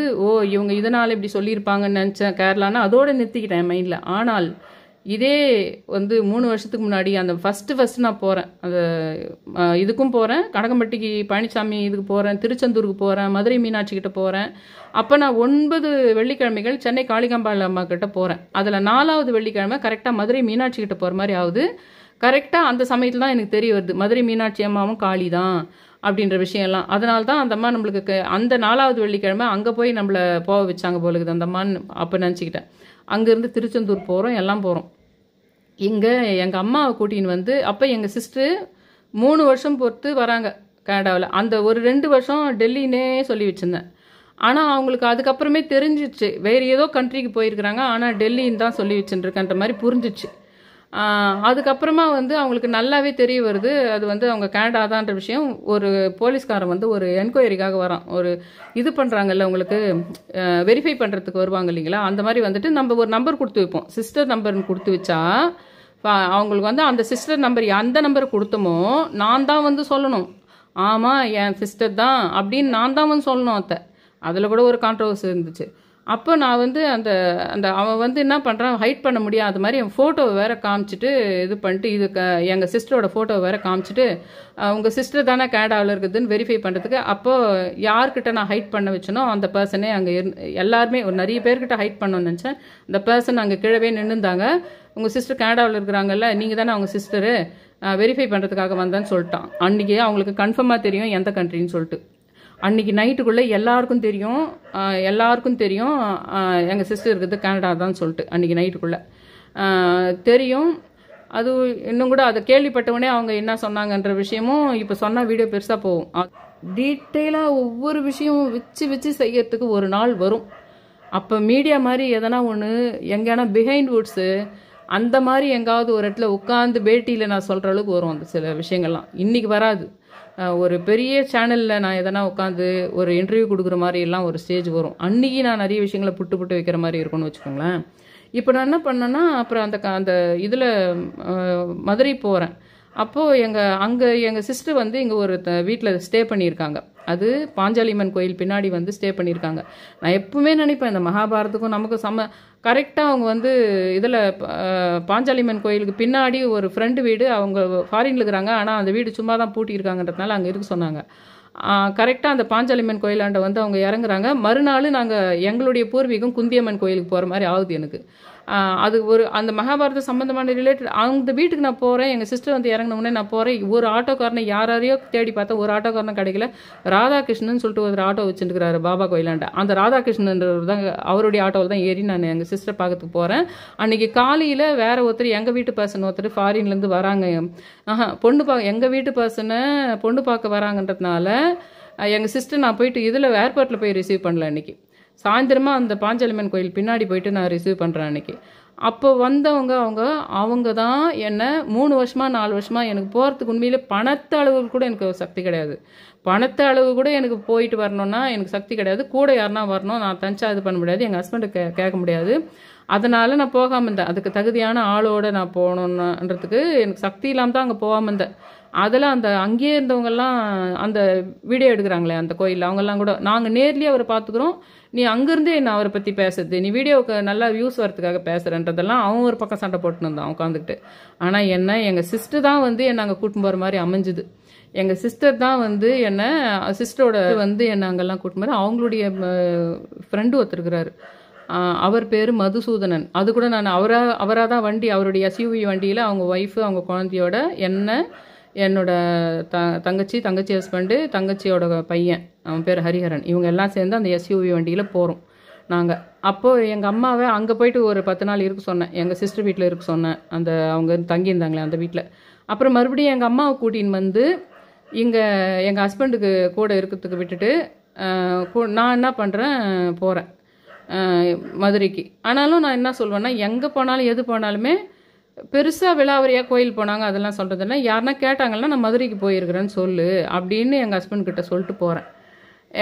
இவங்க இதனால் இப்படி சொல்லியிருப்பாங்கன்னு நினச்சேன் கேரளானா அதோடு நிறுத்திக்கிட்டேன் மைண்டில். ஆனால் இதே 3 வருஷத்துக்கு முன்னாடி அந்த ஃபஸ்ட்டு நான் போகிறேன், அந்த இதுக்கும் போகிறேன், கனகம்பட்டிக்கு பழனிசாமி இதுக்கு போகிறேன், திருச்செந்தூருக்கு போகிறேன், மதுரை மீனாட்சி கிட்ட போகிறேன். அப்போ நான் 9 வெள்ளிக்கிழமைகள் சென்னை காளிகாம்பாள் அம்மா கிட்ட போகிறேன். அதில் 4வது வெள்ளிக்கிழமை கரெக்டாக மதுரை மீனாட்சி கிட்ட போகிற மாதிரி ஆகுது. கரெக்டாக அந்த சமயத்தில் தான் எனக்கு தெரிய வருது மதுரை மீனாட்சி அம்மாவும் காளி தான் அப்படின்ற விஷயம்லாம். அதனால தான் அந்த அம்மா நம்மளுக்கு அந்த 4வது வெள்ளிக்கிழமை அங்கே போய் நம்மளை போக வச்சாங்க போல இருக்குது அந்த அம்மான்னு அப்போ நினச்சிக்கிட்டேன். அங்கேருந்து திருச்செந்தூர் போகிறோம், எல்லாம் போகிறோம். இங்கே எங்கள் அம்மாவை கூட்டின்னு அப்போ எங்கள் சிஸ்டர் 3 வருஷம் பொறுத்து வராங்க கனடாவில். அந்த ஒரு 2 வருஷம் டெல்லினே சொல்லி வச்சுருந்தேன். ஆனால் அவங்களுக்கு அதுக்கப்புறமே தெரிஞ்சிச்சு வேறு ஏதோ கண்ட்ரிக்கு போயிருக்கிறாங்க, ஆனால் டெல்லின்னு தான் சொல்லி வச்சுருக்கன்ற மாதிரி புரிஞ்சிச்சு. அதுக்கப்புறமா அவங்களுக்கு நல்லாவே தெரிய வருது அது அவங்க கனடா தான்ற விஷயம். ஒரு போலீஸ்காரன் ஒரு என்கொயரிக்காக வரான், ஒரு இது பண்ணுறாங்கல்ல உங்களுக்கு வெரிஃபை பண்ணுறதுக்கு வருவாங்க இல்லைங்களா, அந்த மாதிரி நம்ம ஒரு நம்பர் கொடுத்து வைப்போம், சிஸ்டர் நம்பர்னு கொடுத்து வச்சா அவங்களுக்கு அந்த சிஸ்டர் நம்பர் அந்த நம்பர் கொடுத்தோமோ நான் தான் சொல்லணும், ஆமாம் என் சிஸ்டர் தான் அப்படின்னு நான் தான் சொல்லணும். அதில் கூட ஒரு கான்ட்ரவர்சி இருந்துச்சு. அப்போ நான் அந்த அந்த அவன் என்ன பண்ணுறான், ஹைட் பண்ண முடியாது மாதிரி என் ஃபோட்டோவை வேறு காமிச்சிட்டு இது பண்ணிட்டு இது எங்கள் சிஸ்டரோட ஃபோட்டோவை வேறு காமிச்சிட்டு உங்கள் சிஸ்டர் தானே கனடாவில் இருக்குதுன்னு வெரிஃபை பண்ணுறதுக்கு. அப்போது யார்கிட்ட நான் ஹைட் பண்ண வச்சனோ அந்த பர்சனே அங்கே எல்லாருமே ஒரு நிறைய பேர்கிட்ட ஹைட் பண்ணணும்னு நினச்சேன். அந்த பர்சன் அங்கே கீழவே நின்றுந்தாங்க. உங்கள் சிஸ்டர் கனடாவில் இருக்கிறாங்கல்ல, நீங்கள் தானே அவங்க சிஸ்டரு, வெரிஃபை பண்ணுறதுக்காக வந்தேன்னு சொல்லிட்டான். அன்றைக்கி அவங்களுக்கு கன்ஃபார்மாக தெரியும் எந்த கண்ட்ரின்னு சொல்லிட்டு. அன்றைக்கி நைட்டுக்குள்ளே எல்லாருக்கும் தெரியும் எங்கள் சிஸ்டர் இருக்குது கனடா தான் சொல்லிட்டு அன்றைக்கி நைட்டுக்குள்ளே தெரியும். அது இன்னும் கூட அதை கேள்விப்பட்டவொடனே அவங்க என்ன சொன்னாங்கன்ற விஷயமும் இப்போ சொன்னால் வீடியோ பெருசாக போகும். டீட்டெயிலாக ஒவ்வொரு விஷயமும் வச்சு செய்யறதுக்கு ஒரு நாள் வரும். அப்போ மீடியா மாதிரி எதனா ஒன்று எங்கேனா பிஹைண்ட் வுட்ஸு அந்த மாதிரி எங்காவது ஒரு இடத்துல உட்காந்து பேட்டியில் நான் சொல்கிற அளவுக்கு வரும் அந்த சில விஷயங்கள்லாம். இன்றைக்கி வராது. ஒரு பெரிய சேனலில் நான் எதனா உட்காந்து ஒரு இன்டர்வியூ கொடுக்குற மாதிரி எல்லாம் ஒரு ஸ்டேஜ் வரும். அன்றைக்கி நான் நிறைய விஷயங்களை புட்டு வைக்கிற மாதிரி இருக்கும்னு வச்சுக்கோங்களேன். இப்போ நான் என்ன பண்ணேன்னா அப்புறம் அந்த இதில் மதுரை போகிறேன். அப்போது எங்கள் சிஸ்டர் இங்கே ஒரு வீட்டில் ஸ்டே பண்ணியிருக்காங்க. அது பாஞ்சாலியம்மன் கோயில் பின்னாடி ஸ்டே பண்ணியிருக்காங்க. நான் எப்பவுமே நினைப்பேன் இந்த மகாபாரதத்துக்கும் நமக்கு கரெக்டாக அவங்க இதில் பாஞ்சாலியம்மன் கோயிலுக்கு பின்னாடி ஒரு ஃப்ரெண்டு வீடு, அவங்க ஃபாரின்ல இருக்கிறாங்க, ஆனால் அந்த வீடு சும்மா தான் பூட்டியிருக்காங்கன்றதுனால அங்கே இருக்க சொன்னாங்க. கரெக்டாக அந்த பாஞ்சாலியம்மன் கோயிலாண்ட அவங்க இறங்குறாங்க. மறுநாள் நாங்கள் எங்களுடைய பூர்வீகம் குந்தியம்மன் கோயிலுக்கு போகிற மாதிரி ஆகுது எனக்கு. அது ஒரு அந்த மகாபாரத சம்பந்தமான ரிலேட்டட் அந்த வீட்டுக்கு நான் போகிறேன். எங்கள் சிஸ்டர் இறங்கினவுடனே நான் போகிறேன். ஒரு ஆட்டோக்காரனை யாரையோ தேடி பார்த்தா ஒரு ஆட்டோக்காரனை கிடைக்கல. ராதாகிருஷ்ணன் சொல்லிட்டு ஒரு ஆட்டோ வச்சுருக்கிறாரு பாபா கோயிலாண்ட. அந்த ராதாகிருஷ்ணன்றவர் தான் அவருடைய ஆட்டோவில் தான் ஏறி நான் எங்கள் சிஸ்டர் பார்க்கறதுக்கு போகிறேன். அன்றைக்கி காலையில் வேறு ஒருத்தர் எங்கள் வீட்டு பர்சன் ஒருத்தர் ஃபாரின்லேருந்து வராங்க. எங்கள் வீட்டு பர்சனை பொண்ணு பார்க்க வராங்கன்றதுனால எங்கள் சிஸ்டர் நான் போயிட்டு இதில் ஏர்போர்ட்டில் போய் ரிசீவ் பண்ணல. அன்றைக்கி சாயந்தரமாக அந்த பாஞ்சாலியம்மன் கோயில் பின்னாடி போயிட்டு நான் ரிசீவ் பண்ணுறேன் அன்றைக்கி. அப்போ அவங்க தான் என்னை 3 வருஷமாக 4 வருஷமாக எனக்கு போகிறதுக்கு உண்மையிலே பணத்த அளவு கூட எனக்கு சக்தி கிடையாது. பணத்த அளவு கூட எனக்கு போயிட்டு வரணும்னா எனக்கு சக்தி கிடையாது. கூட யாருன்னா வரணும், நான் தனிச்சா இது பண்ண முடியாது, எங்கள் ஹஸ்பண்டை கேட்க முடியாது. அதனால் நான் போகாமல் இருந்தேன். அதுக்கு தகுதியான ஆளோடு நான் போகணுன்றதுக்கு எனக்கு சக்தி இல்லாமல் தான் அங்கே போகாமல் இருந்தேன். அதில் அந்த அங்கேயே இருந்தவங்கெல்லாம் அந்த வீடியோ எடுக்கிறாங்களே அந்த கோயிலில், அவங்கெல்லாம் கூட நாங்கள் நேர்லேயே அவரை பார்த்துக்குறோம், நீ அங்கேருந்தே என்ன அவரை பற்றி பேசுறது, நீ வீடியோவுக்கு நல்லா வியூஸ் வரதுக்காக பேசுகிறன்றதெல்லாம் அவன் ஒரு பக்கம் சண்டை போட்டுன்னு இருந்தான் உட்காந்துக்கிட்டு. ஆனால் என்ன எங்கள் சிஸ்டர் தான் வந்து என்னை அங்கே கூட்டின்னு போகிற மாதிரி அமைஞ்சுது. எங்கள் சிஸ்டர் தான் வந்து என்னை சிஸ்டரோட வந்து என்னை அங்கெல்லாம் கூட்டின்னு போகிற. அவங்களுடைய ஃப்ரெண்டு ஒருத்தருக்கிறாரு, அவர் பேர் மதுசூதனன். அது கூட நான் அவராக தான் வண்டி, அவருடைய எஸ்யூவி வண்டியில் அவங்க ஒய்ஃபு அவங்க குழந்தையோட என்னோட தங்கச்சி ஹஸ்பண்டு, தங்கச்சியோட பையன் அவன் பேர் ஹரிஹரன், இவங்க எல்லாம் சேர்ந்து அந்த எஸ்யூவி வண்டியில் போகிறோம் நாங்கள். அப்போது எங்கள் அம்மாவை அங்கே போயிட்டு ஒரு 10 நாள் இருக்க சொன்னேன், எங்கள் சிஸ்டர் வீட்டில் இருக்க சொன்னேன், அந்த அவங்க தங்கியிருந்தாங்களே அந்த வீட்டில். அப்புறம் மறுபடியும் எங்கள் அம்மாவை கூட்டின்னு வந்து இங்கே எங்கள் ஹஸ்பண்டுக்கு கூட இருக்கிறதுக்கு விட்டுட்டு நான் என்ன பண்ணுறேன், போகிறேன் மதுரைக்கு. ஆனாலும் நான் என்ன சொல்வேன்னா, எங்கே போனாலும் எது போனாலுமே பெருசாக விலாவரியாக கோயில் போனாங்க அதெல்லாம் சொல்கிறதில்ல, யாருன்னா கேட்டாங்கன்னா நான் மதுரைக்கு போயிருக்கிறேன்னு சொல்லு அப்படின்னு எங்கள் ஹஸ்பண்ட்கிட்ட சொல்லிட்டு போகிறேன்.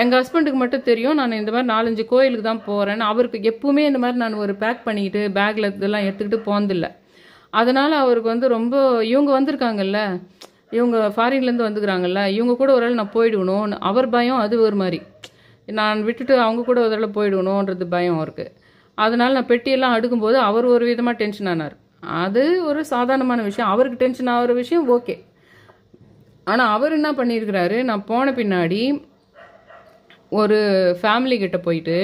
எங்கள் ஹஸ்பண்டுக்கு மட்டும் தெரியும் நான் இந்த மாதிரி 4-5 கோயிலுக்கு தான் போகிறேன்னு. அவருக்கு எப்பவுமே இந்த மாதிரி நான் ஒரு பேக் பண்ணிக்கிட்டு பேக்கில் இதெல்லாம் எடுத்துக்கிட்டு போனதில்லை. அதனால் அவருக்கு வந்து ரொம்ப, இவங்க வந்திருக்காங்கல்ல, இவங்க ஃபாரின்லேருந்து வந்துக்கிறாங்கல்ல, இவங்க கூட ஒரு நாள் நான் போயிடுவணும்னு அவர் பயம். அது ஒரு மாதிரி நான் விட்டுட்டு அவங்க கூட ஒரு தடவை போயிடுவணுன்றது பயம் அவருக்கு. அதனால் நான் பெட்டியெல்லாம் அடுக்கும்போது அவர் ஒரு விதமாக டென்ஷன் ஆனார். அது ஒரு சாதாரணமான விஷயம், அவருக்கு டென்ஷன் ஆகிற விஷயம் ஓகே. ஆனால் அவர் என்ன பண்ணியிருக்கிறாரு, நான் போன பின்னாடி ஒரு ஃபேமிலி கிட்ட போயிட்டு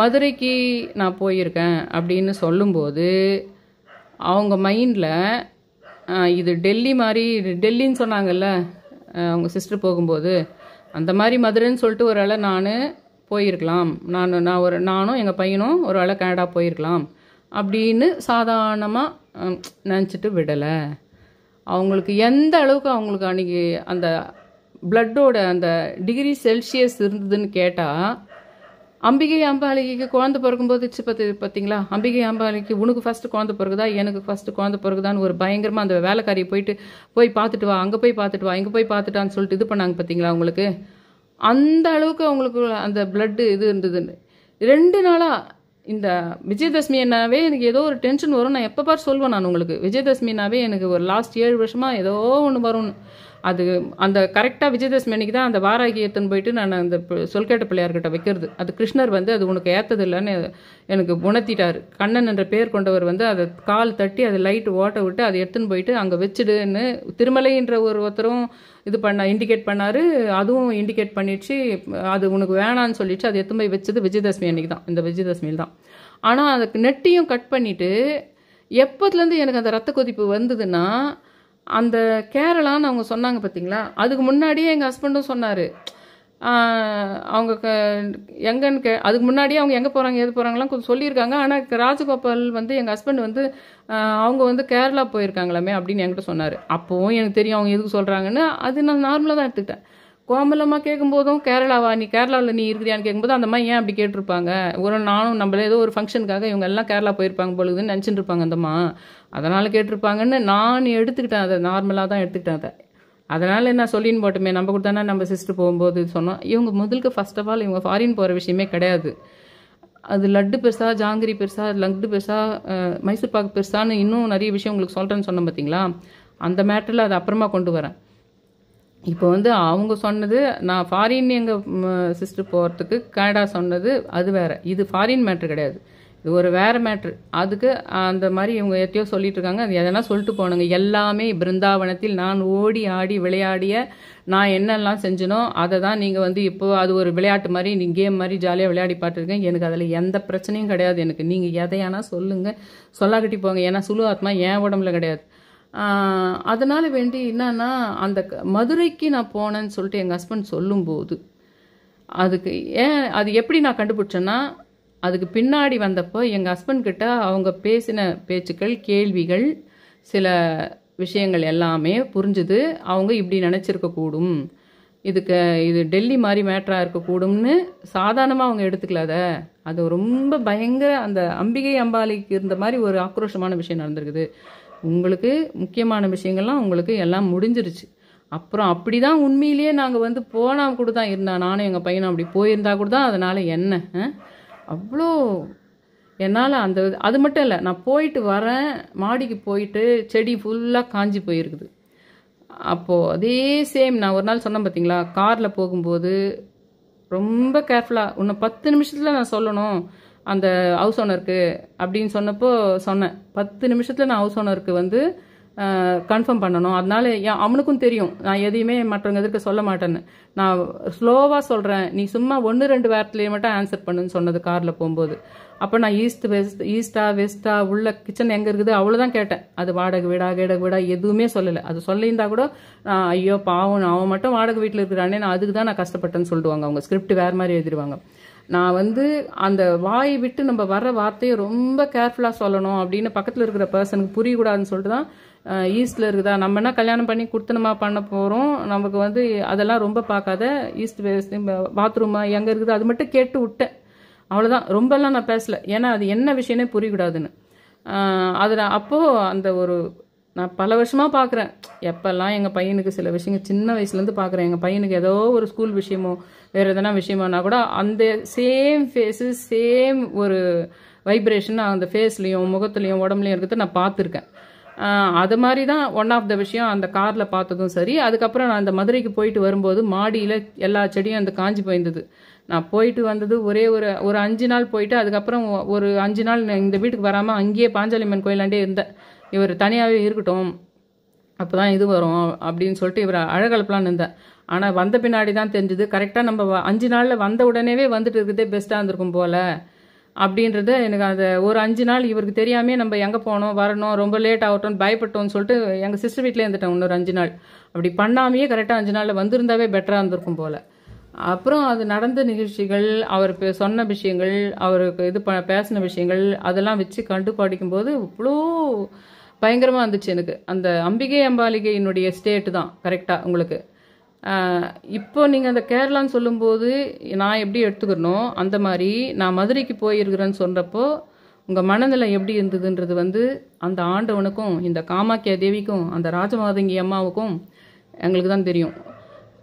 மதுரைக்கு நான் போயிருக்கேன் அப்படின்னு சொல்லும்போது அவங்க மைண்டில் இது டெல்லி மாதிரி, டெல்லின்னு சொன்னாங்கல்ல அவங்க சிஸ்டர் போகும்போது, அந்த மாதிரி மதுரைன்னு சொல்லிட்டு ஒரு வேளை நான் போயிருக்கலாம், நானும் எங்கள் பையனும் ஒரு வேளை கனடா போயிருக்கலாம் அப்படின்னு சாதாரணமாக நினச்சிட்டு விடலை. அவங்களுக்கு எந்த அளவுக்கு அவங்களுக்கு அன்றைக்கி அந்த பிளட்டோட அந்த டிகிரி செல்சியஸ் இருந்ததுன்னு கேட்டால், அம்பிகை அம்பாலிக்கு குழந்தை பிறக்கும்போது பார்த்தீங்களா, அம்பிகை அம்பாலிக்கு உனக்கு ஃபஸ்ட்டு குழந்தை பிறகுதா எனக்கு ஃபஸ்ட்டு குழந்தை பிறகுதான்னு ஒரு பயங்கரமாக அந்த வேலைக்காரியை போய் பார்த்துட்டு வா, அங்கே போய் பார்த்துட்டு வா, இங்கே போய் பார்த்துட்டான்னு சொல்லிட்டு இது பண்ணாங்க பார்த்தீங்களா அவங்களுக்கு. அந்த அளவுக்கு அவங்களுக்கு அந்த பிளட்டு இது இருந்ததுன்னு. 2 நாளாக இந்த விஜயதசமினாவே எனக்கு ஏதோ ஒரு டென்ஷன் வரும். நான் எப்போ பார் சொல்வேன் நான் உங்களுக்கு, விஜயதசமினாவே எனக்கு ஒரு லாஸ்ட் 7 வருஷமாக ஏதோ ஒன்று வரும்னு. அது அந்த கரெக்டாக விஜயதசமி அன்றைக்கி தான் அந்த வாராகி ஏற்றுன்னு போயிட்டு நான் அந்த சொல்கேட்ட பிள்ளையார்கிட்ட வைக்கிறது. அது கிருஷ்ணர் வந்து அது உனக்கு ஏற்றது இல்லைன்னு எனக்கு உணர்த்திட்டார். கண்ணன் என்ற பேர் கொண்டவர் வந்து அதை கால் தட்டி அதை லைட்டு ஓட்ட விட்டு அதை எடுத்துன்னு போயிட்டு அங்கே வச்சுடுன்னு திருமலைன்ற ஒருத்தரும் இது இண்டிகேட் பண்ணார். அதுவும் இண்டிகேட் பண்ணிடுச்சு, அது உனக்கு வேணான்னு சொல்லிடுச்சு. அது எடுத்துன்னு போய் வச்சது விஜயதசமி அன்றைக்கி தான், இந்த விஜயதசமியில் தான். ஆனால் அதுக்கு நெட்டையும் கட் பண்ணிவிட்டு எப்போதுலேருந்து எனக்கு அந்த ரத்த கொதிப்பு வந்ததுன்னா, அந்த கேரளான்னு அவங்க சொன்னாங்க பார்த்தீங்களா, அதுக்கு முன்னாடியே எங்கள் ஹஸ்பண்டும் சொன்னார். அவங்க எங்கன்னு அதுக்கு முன்னாடியே அவங்க எங்கே போகிறாங்க எது போகிறாங்களாம் கொஞ்சம் சொல்லியிருக்காங்க. ஆனால் ராஜகோபால் வந்து எங்கள் ஹஸ்பண்ட் வந்து அவங்க வந்து கேரளா போயிருக்காங்களாமே அப்படின்னு என்கிட்ட சொன்னார். அப்போவும் எனக்கு தெரியும் அவங்க எதுக்கு சொல்கிறாங்கன்னு. அது நான் நார்மலாக தான் எடுத்துக்கிட்டேன். கோமலமாக கேட்கும்போதும் கேரளாவா, நீ கேரளாவில் நீ இருக்கிறியான்னு கேட்கும்போது அந்த மாதிரி ஏன் அப்படி கேட்டிருப்பாங்க, ஒரு நானும் நம்மள ஏதோ ஒரு ஃபங்க்ஷனுக்காக இவங்க எல்லாம் கேரளா போயிருப்பாங்க பொழுதுன்னு நினச்சிட்டு இருப்பாங்க அந்தம்மா, அதனால் கேட்டிருப்பாங்கன்னு நான் எடுத்துக்கிட்டேன். அதை நார்மலாக தான் எடுத்துக்கிட்டேன். அதை அதனால் என்ன சொல்லின்னு போட்டுமே, நம்ம கூட தானே நம்ம சிஸ்டர் போகும்போது சொன்னோம். இவங்க முதலுக்கு ஃபர்ஸ்ட் ஆஃப் ஆல் இவங்க ஃபாரின் போகிற விஷயமே கிடையாது. அது லட்டு பெருசா, ஜாங்கிரி பெருசா, லட்டு பெருசா, மைசூர் பாக்கு பெருசான்னு இன்னும் நிறைய விஷயம் உங்களுக்கு சொல்கிறேன்னு சொன்னேன் பார்த்தீங்களா, அந்த மேட்டரில் அதை அப்புறமா கொண்டு வரேன். இப்போ வந்து அவங்க சொன்னது, நான் ஃபாரின் எங்கள் சிஸ்டர் போகிறதுக்கு கனடா சொன்னது அது வேறு, இது ஃபாரின் மேட்ரு கிடையாது, இது ஒரு வேறு மேட்ரு. அதுக்கு அந்த மாதிரி இவங்க எத்தையோ சொல்லிட்டு இருக்காங்க. அது எதனா சொல்லிட்டு போனாங்க. எல்லாமே பிருந்தாவனத்தில் நான் ஓடி ஆடி விளையாடிய நான் என்னெல்லாம் செஞ்சனோ அதை தான் நீங்கள் வந்து இப்போ அது ஒரு விளையாட்டு மாதிரி நீங்கள் கேம் மாதிரி ஜாலியாக விளையாடி பார்த்துருக்கேன். எனக்கு அதில் எந்த பிரச்சனையும் கிடையாது. எனக்கு நீங்கள் எதையானா சொல்லுங்கள், சொல்லாக்கட்டி போங்க. ஏன்னா சுழு ஆத்மா என் உடம்புல கிடையாது. அதனால் வேண்டி என்னன்னா, அந்த மதுரைக்கு நான் போனேன்னு சொல்லிட்டு எங்கள் ஹஸ்பண்ட் சொல்லும்போது அதுக்கு அது எப்படி நான் கண்டுபிடிச்சேன்னா, அதுக்கு பின்னாடி வந்தப்போ எங்கள் ஹஸ்பண்ட் கிட்ட அவங்க பேசின பேச்சுக்கள், கேள்விகள், சில விஷயங்கள் எல்லாமே புரிஞ்சுது. அவங்க இப்படி நினச்சிருக்கக்கூடும், இது டெல்லி மாதிரி மேட்டராக இருக்கக்கூடும்னு சாதாரணமாக அவங்க எடுத்துக்கலாத. அது ரொம்ப பயங்கர அந்த அம்பிகை அம்பாலிக்கு இருந்த மாதிரி ஒரு ஆக்ரோஷமான விஷயம் நடந்திருக்குது. உங்களுக்கு முக்கியமான விஷயங்கள்லாம் உங்களுக்கு எல்லாம் முடிஞ்சிருச்சு. அப்புறம் அப்படி தான் உண்மையிலேயே நாங்கள் வந்து போனால் கூட தான் இருந்தா, நானும் எங்கள் பையனும் அப்படி போயிருந்தா கூட தான். அதனால் என்ன அவ்வளோ என்னால் அது மட்டும் இல்லை, நான் போயிட்டு வரேன், மாடிக்கு போயிட்டு செடி ஃபுல்லாக காஞ்சி போயிருக்குது. அப்போது அதே சேம் நான் ஒரு நாள் சொன்னேன் பார்த்தீங்களா, காரில் போகும்போது ரொம்ப கேர்ஃபுல்லாக இன்னும் 10 நிமிஷத்தில் நான் சொல்லணும் அந்த ஹவுஸ் ஓனருக்கு அப்படின்னு சொன்னப்போ சொன்னேன். 10 நிமிஷத்தில் நான் ஹவுஸ் ஓனருக்கு வந்து கன்ஃபார்ம் பண்ணணும். அதனால அவனுக்கும் தெரியும் நான் எதையுமே மற்றவங்க எதிர்க்க சொல்ல மாட்டேன்னு. நான் ஸ்லோவாக சொல்கிறேன், நீ சும்மா 1-2 வாரத்துலேயே மட்டும் ஆன்சர் பண்ணுன்னு சொன்னது காரில் போகும்போது. அப்போ நான் ஈஸ்டா வெஸ்டா உள்ள கிச்சன் எங்கே இருக்குது அவ்வளோதான் கேட்டேன். அது வாடகை வீடா கேடகை வீடா எதுவுமே சொல்லலை. அது சொல்லியிருந்தா கூட ஐயோ பாவம் அவன் மட்டும் வாடகை வீட்டில் இருக்கிறானே, நான் அதுக்கு தான் நான் கஷ்டப்பட்டேன்னு சொல்லிடுவாங்க. அவங்க ஸ்கிரிப்ட் வேறு மாதிரி எழுதிடுவாங்க. நான் வந்து அந்த வாயை விட்டு நம்ம வர்ற வார்த்தையை ரொம்ப கேர்ஃபுல்லாக சொல்லணும் அப்படின்னு பக்கத்தில் இருக்கிற பர்சனுக்கு புரியக்கூடாதுன்னு சொல்லிட்டு தான் ஈஸ்டில் இருக்குதா, நம்ம என்ன கல்யாணம் பண்ணி கொடுத்தனமா பண்ண போகிறோம், நமக்கு வந்து அதெல்லாம் ரொம்ப பார்க்காத, ஈஸ்ட் வெஸ்ட் பாத்ரூமா எங்கே இருக்குது அது மட்டும் கேட்டு விட்டேன். அவ்வளோதான், ரொம்பலாம் நான் பேசலை. ஏன்னா அது என்ன விஷயமே புரியக்கூடாதுன்னு. அதில் அப்போது அந்த ஒரு நான் பல வருஷமாக பார்க்குறேன். எப்போல்லாம் எங்கள் பையனுக்கு சில விஷயங்கள் சின்ன வயசுலேருந்து பார்க்குறேன். எங்கள் பையனுக்கு ஏதோ ஒரு ஸ்கூல் விஷயமோ வேறு எதனா விஷயமோனா கூட அந்த சேம் ஃபேஸு சேம் ஒரு வைப்ரேஷன் அந்த ஃபேஸ்லேயும் முகத்துலேயும் உடம்புலையும் இருக்கிறத நான் பார்த்துருக்கேன். அது மாதிரி தான் ஒன் ஆஃப் த விஷயம் அந்த காரில் பார்த்ததும் சரி. அதுக்கப்புறம் நான் அந்த மதுரைக்கு போயிட்டு வரும்போது மாடியில் எல்லா செடியும் அந்த காஞ்சி போயிருந்தது. நான் போயிட்டு வந்தது ஒரு 5 நாள் போயிட்டு அதுக்கப்புறம் ஒரு 5 நாள் இந்த வீட்டுக்கு வராமல் அங்கேயே பாஞ்சாலியம்மன் கோயிலாண்டே இருந்தேன். இவர் தனியாகவே இருக்கட்டும், அப்போ தான் இது வரும் அப்படின்னு சொல்லிட்டு இவர் அழகழப்பலான்னு இருந்தேன். ஆனால் வந்த பின்னாடி தான் தெரிஞ்சுது கரெக்டாக நம்ம 5 நாளில் வந்த உடனேவே வந்துட்டு இருக்கிறதே பெஸ்ட்டாக இருந்திருக்கும் போல் அப்படின்றத எனக்கு. அந்த ஒரு 5 நாள் இவருக்கு தெரியாமே நம்ம எங்கே போனோம் வரணும் ரொம்ப லேட் ஆகட்டும்னு பயப்பட்டோம்னு சொல்லிட்டு எங்கள் சிஸ்டர் வீட்டிலே இருந்துட்டேன் இன்னொரு 5 நாள். அப்படி பண்ணாமையே கரெக்டாக 5 நாளில் வந்திருந்தாவே பெட்டராக இருந்திருக்கும் போல். அப்புறம் அது நடந்த நிகழ்ச்சிகள், அவர் சொன்ன விஷயங்கள், அவருக்கு பேசின விஷயங்கள் அதெல்லாம் வச்சு கண்டுபிடிக்கும்போது இவ்வளோ பயங்கரமாக இருந்துச்சு எனக்கு. அந்த அம்பிகை அம்பாலிகையினுடைய ஸ்டேட்டு தான் கரெக்டாக உங்களுக்கு. இப்போ நீங்கள் அந்த கேரளான்னு சொல்லும்போது நான் எப்படி எடுத்துக்கிறனோ அந்த மாதிரி நான் மதுரைக்கு போயிருக்கிறேன்னு சொல்கிறப்போ உங்கள் மனநிலை எப்படி இருந்ததுன்றது வந்து அந்த ஆண்டவனுக்கும் இந்த காமாக்கியா தேவிக்கும் அந்த ராஜமாதங்கி அம்மாவுக்கும் எங்களுக்கு தான் தெரியும்.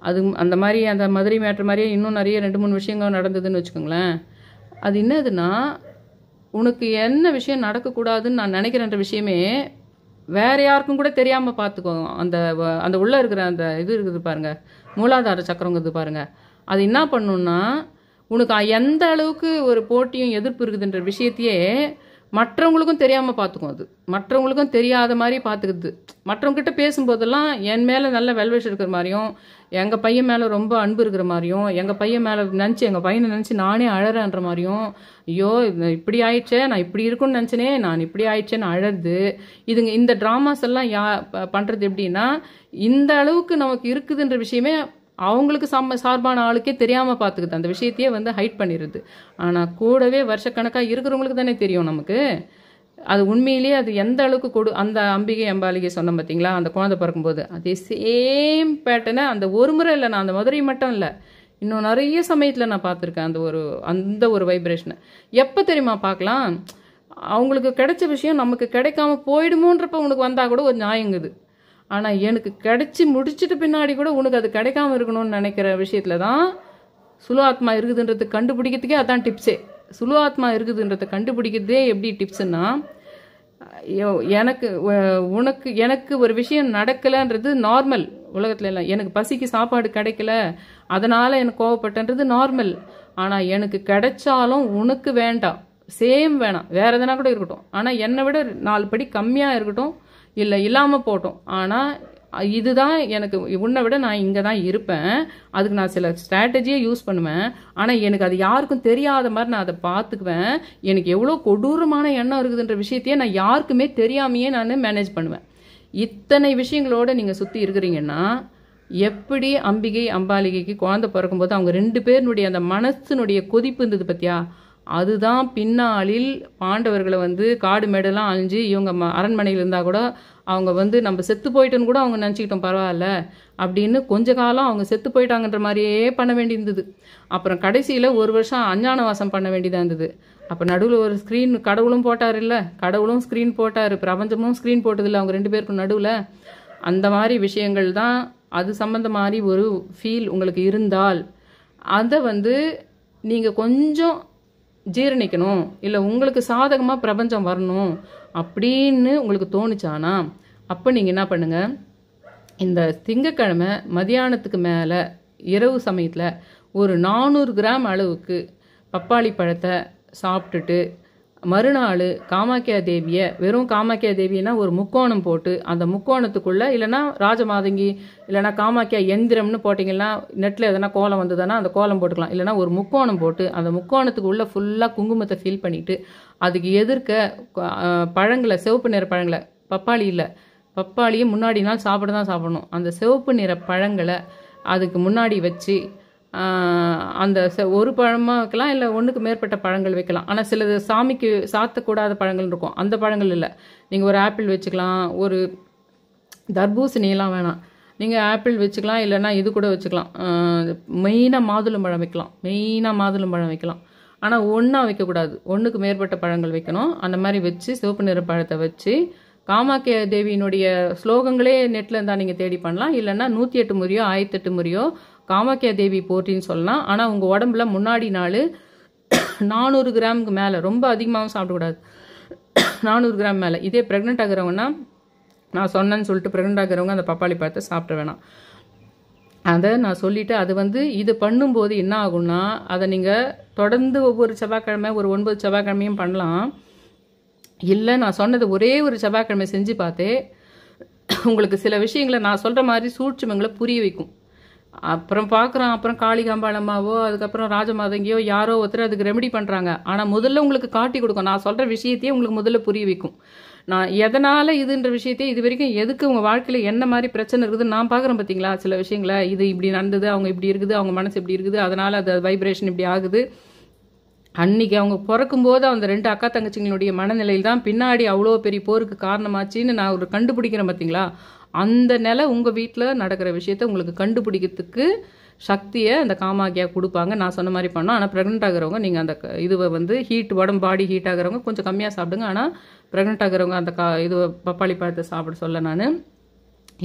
அது அந்த மாதிரி அந்த மதுரை மேட்ரு மாதிரியே இன்னும் நிறைய 2-3 விஷயங்கள் நடந்ததுன்னு வச்சுக்கோங்களேன். அது என்னதுன்னா, உனக்கு என்ன விஷயம் நடக்கக்கூடாதுன்னு நான் நினைக்கிறேன்ற விஷயமே வேற யாருக்கும் கூட தெரியாமல் பார்த்துக்கோ. அந்த உள்ளே இருக்கிற அந்த இது இருக்குது பாருங்க, மூலாதார சக்கரங்கிறது பாருங்க, அது என்ன பண்ணுன்னா உனக்கு எந்த அளவுக்கு ஒரு போட்டியும் எதிர்ப்பு இருக்குதுன்ற விஷயத்தையே மற்றவங்களுக்கும் தெரியாமல் பார்த்துக்கும். அது மற்றவங்களுக்கும் தெரியாத மாதிரி பார்த்துக்குது. மற்றவங்ககிட்ட பேசும்போதெல்லாம் என் மேலே நல்ல வெல்விஷ் இருக்கிற மாதிரியும், எங்கள் பையன் மேலே ரொம்ப அன்பு இருக்கிற மாதிரியும், எங்கள் பையன் மேலே நினச்சி எங்கள் பையனை நினச்சி நானே அழறேன்ற மாதிரியும், ஐயோ இப்படி ஆயிடுச்சே நான் இப்படி இருக்குன்னு நினச்சினே நான் இப்படி ஆயிடுச்சேன்னு அழறது. இந்த ட்ராமாஸ் எல்லாம் பண்ணுறது எப்படின்னா இந்த அளவுக்கு நமக்கு இருக்குதுன்ற விஷயமே அவங்களுக்கு சார்பான ஆளுக்கே தெரியாமல் பார்த்துக்குது. அந்த விஷயத்தையே வந்து ஹைட் பண்ணிடுது. ஆனால் கூடவே வருஷக்கணக்காக இருக்கிறவங்களுக்கு தானே தெரியும் நமக்கு அது உண்மையிலேயே அது எந்த அளவுக்கு அந்த அம்பிகை அம்பாலிகை சொன்னோம் பார்த்தீங்களா, அந்த குழந்தை பிறக்கும்போது அதே சேம் பேட்டர்னை அந்த ஒரு முறை இல்லை, நான் அந்த மதுரை மட்டும் இல்லை இன்னும் நிறைய சமயத்தில் நான் பார்த்துருக்கேன். அந்த ஒரு வைப்ரேஷனை எப்போ தெரியுமா பார்க்கலாம், அவங்களுக்கு கிடைச்ச விஷயம் நமக்கு கிடைக்காம போயிடுமோன்றப்ப உனக்கு வந்தால் கூட ஒரு நியாயங்குது. ஆனால் எனக்கு கிடைச்சி முடிச்சுட்டு பின்னாடி கூட உனக்கு அது கிடைக்காம இருக்கணும்னு நினைக்கிற விஷயத்துல தான் சுலு ஆத்மா இருக்குதுன்றது கண்டுபிடிக்கிறதுக்கே அதான் டிப்ஸே. சுலு ஆத்மா இருக்குதுன்றதை கண்டுபிடிக்கிறதே எப்படி டிப்ஸ்ன்னா, எனக்கு ஒரு விஷயம் நடக்கலைன்றது நார்மல் உலகத்துல எல்லாம். எனக்கு பசிக்கு சாப்பாடு கிடைக்கல அதனால எனக்கு கோவப்பட்டன்றது நார்மல். ஆனால் எனக்கு கிடைச்சாலும் உனக்கு வேண்டாம், சேம் வேணாம், வேற எதனா கூட இருக்கட்டும், ஆனால் என்னை விட 4 படி கம்மியாக இருக்கட்டும், இல்லை இல்லாமல் போட்டோம், ஆனால் இதுதான் எனக்கு, உன்னை விட நான் இங்கே தான் இருப்பேன், அதுக்கு நான் சில ஸ்ட்ராட்டஜியை யூஸ் பண்ணுவேன், ஆனால் எனக்கு அது யாருக்கும் தெரியாத மாதிரி நான் அதை பார்த்துக்குவேன். எனக்கு எவ்வளோ கொடூரமான எண்ணம் இருக்குதுன்ற விஷயத்தையே நான் யாருக்குமே தெரியாமையே நான் மேனேஜ் பண்ணுவேன். இத்தனை விஷயங்களோடு நீங்கள் சுற்றி இருக்கிறீங்கன்னா எப்படி அம்பிகை அம்பாலிகைக்கு குழந்தை பிறக்கும்போது அவங்க 2 பேருனுடைய அந்த மனசினுடைய கொதிப்பு இருந்தது பத்தியா, அதுதான் பின்னாளில் பாண்டவர்களை வந்து காடு மேடெல்லாம் அழிஞ்சு இவங்க அரண்மனையில் இருந்தால் கூட அவங்க வந்து நம்ம செத்து போயிட்டோன்னு கூட அவங்க நினச்சிக்கிட்டோம் பரவாயில்ல அப்படின்னு கொஞ்ச காலம் அவங்க செத்து போயிட்டாங்கன்ற மாதிரியே பண்ண வேண்டியிருந்தது. அப்புறம் கடைசியில் 1 வருஷம் அஞ்ஞான வாசம் பண்ண வேண்டியதாக இருந்தது. அப்போ நடுவில் ஒரு ஸ்க்ரீன் கடவுளும் போட்டார், இல்லை கடவுளும் ஸ்க்ரீன் போட்டார், பிரபஞ்சமும் ஸ்க்ரீன் போட்டதில்லை அவங்க 2 பேருக்கும் நடுவில். அந்த மாதிரி விஷயங்கள் தான் அது சம்மந்த மாதிரி ஒரு ஃபீல் உங்களுக்கு இருந்தால் அதை வந்து நீங்கள் கொஞ்சம் ஜீரணிக்கணும், இல்லை உங்களுக்கு சாதகமாக பிரபஞ்சம் வரணும் அப்படின்னு உங்களுக்கு தோணுச்சானா, அப்போ நீங்கள் என்ன பண்ணுங்கள், இந்த திங்கக்கிழமை மதியானத்துக்கு மேலே இரவு சமயத்தில் ஒரு 400 கிராம் அளவுக்கு பப்பாளி பழத்தை சாப்பிட்டுட்டு மறுநாள் காமாக்கியா தேவியை, வெறும் காமாக்கியா தேவினா ஒரு முக்கோணம் போட்டு அந்த முக்கோணத்துக்குள்ளே, இல்லைனா ராஜமாதங்கி இல்லைனா காமாக்கியா எந்திரம்னு போட்டிங்கன்னா நெட்டில் எதனா கோலம் வந்ததுன்னா அந்த கோலம் போட்டுக்கலாம். இல்லைனா ஒரு முக்கோணம் போட்டு அந்த முக்கோணத்துக்கு உள்ளே ஃபுல்லாக குங்குமத்தை ஃபில் பண்ணிவிட்டு அதுக்கு எதிர்க்க பழங்களை, சிவப்பு நிற பழங்களை, பப்பாளி இல்லை, பப்பாளியை முன்னாடி நாள் சாப்பிட தான் சாப்பிடணும். அந்த சிவப்பு நிற பழங்களை அதுக்கு முன்னாடி வச்சு அந்த ஒரு பழமாக வைக்கலாம், இல்லை ஒன்றுக்கு மேற்பட்ட பழங்கள் வைக்கலாம். ஆனால் சிலது சாமிக்கு சாத்தக்கூடாத பழங்கள் இருக்கும், அந்த பழங்கள் இல்லை. நீங்கள் ஒரு ஆப்பிள் வச்சுக்கலாம், ஒரு தர்பூசணியெல்லாம் வேணாம், நீங்கள் ஆப்பிள் வச்சுக்கலாம், இல்லைன்னா இது கூட வச்சுக்கலாம். மெயினாக மாதுளம்பழம் வைக்கலாம். ஆனால் ஒன்றா வைக்கக்கூடாது, ஒன்றுக்கு மேற்பட்ட பழங்கள் வைக்கணும். அந்த மாதிரி வச்சு சிவப்பு நிற பழத்தை வச்சு காமாக்கிய தேவியினுடைய ஸ்லோகங்களே நெட்டில் இருந்தால் நீங்கள் தேடி பண்ணலாம். இல்லைன்னா 108 முறையோ 1008 முறையோ காமாக்கியா தேவி போற்றின்னு சொல்லலாம். ஆனால் உங்கள் உடம்புல முன்னாடி நாள் 400 கிராமுக்கு மேலே, ரொம்ப அதிகமாகவும் சாப்பிடக்கூடாது, 400 கிராம் மேலே. இதே ப்ரெக்னென்ட் ஆகிறவங்கன்னா, நான் சொன்னேன்னு சொல்லிட்டு ப்ரெக்னென்ட் ஆகிறவங்க அந்த பப்பாளி பழத்தை சாப்பிட வேணாம். அதை நான் சொல்லிவிட்டு, அது இது பண்ணும்போது என்ன ஆகும்னா, அதை நீங்கள் தொடர்ந்து ஒவ்வொரு செவ்வாய்க்கிழமை ஒரு 9 செவ்வாய்க்கிழமையும் பண்ணலாம். இல்லை, நான் சொன்னது ஒரே ஒரு செவ்வாய்க்கிழமை செஞ்சு பார்த்தே உங்களுக்கு சில விஷயங்களை நான் சொல்கிற மாதிரி சூட்சுமங்களை புரிய வைக்கும். அப்புறம் பார்க்குறோம், அப்புறம் காளிகாம்பாளம்மாவோ அதுக்கப்புறம் ராஜமாதங்கியோ யாரோ ஒருத்தர் அதுக்கு ரெமெடி பண்ணுறாங்க. ஆனால் முதல்ல உங்களுக்கு காட்டி கொடுக்கும், நான் சொல்கிற விஷயத்தையே உங்களுக்கு முதல்ல புரிய வைக்கும். நான் எதனால் இதுன்ற விஷயத்தையே இது வரைக்கும் எதுக்கு உங்கள் வாழ்க்கையில் என்ன மாதிரி பிரச்சனை இருக்குதுன்னு நான் பார்க்குறேன். பார்த்தீங்களா, சில விஷயங்களை இது இப்படி நடந்தது, அவங்க இப்படி இருக்குது, அவங்க மனசு இப்படி இருக்குது, அதனால் அது வைப்ரேஷன் இப்படி ஆகுது. அன்றைக்கி அவங்க பிறக்கும்போது அந்த 2 அக்கா தங்கச்சிங்களுடைய மனநிலையில் தான் பின்னாடி அவ்வளோ பெரிய போருக்கு காரணமாச்சின்னு நான் ஒரு கண்டுபிடிக்கிறேன். பார்த்தீங்களா, அந்த நிலை உங்கள் வீட்டில் நடக்கிற விஷயத்த உங்களுக்கு கண்டுபிடிக்கிறதுக்கு சக்தியை அந்த காமாக்கியா கொடுப்பாங்க. நான் சொன்ன மாதிரி பண்ணோம். ஆனால் ப்ரெக்னென்ட் ஆகிறவங்க நீங்கள் அந்த இதுவை ஹீட், உடம்பு பாடி ஹீட் ஆகிறவங்க கொஞ்சம் கம்மியாக சாப்பிடுங்க. ஆனால் ப்ரெக்னென்ட் ஆகிறவங்க அந்த பப்பாளி பழத்தை சாப்பிட சொல்ல நான்.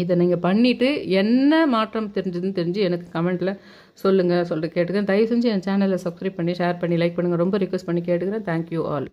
இதை நீங்கள் பண்ணிவிட்டு என்ன மாற்றம் தெரிஞ்சதுன்னு தெரிஞ்சு எனக்கு கமெண்ட்டில் சொல்லுங்கள், சொல்லிட்டு கேட்டுக்கிறேன். தயவு செஞ்சு என் சேனலை சப்ஸ்கிரைப் பண்ணி ஷேர் பண்ணி லைக் பண்ணுங்கள். ரொம்ப ரிக்வெஸ்ட் பண்ணி கேட்டுக்கிறேன். Thank you all.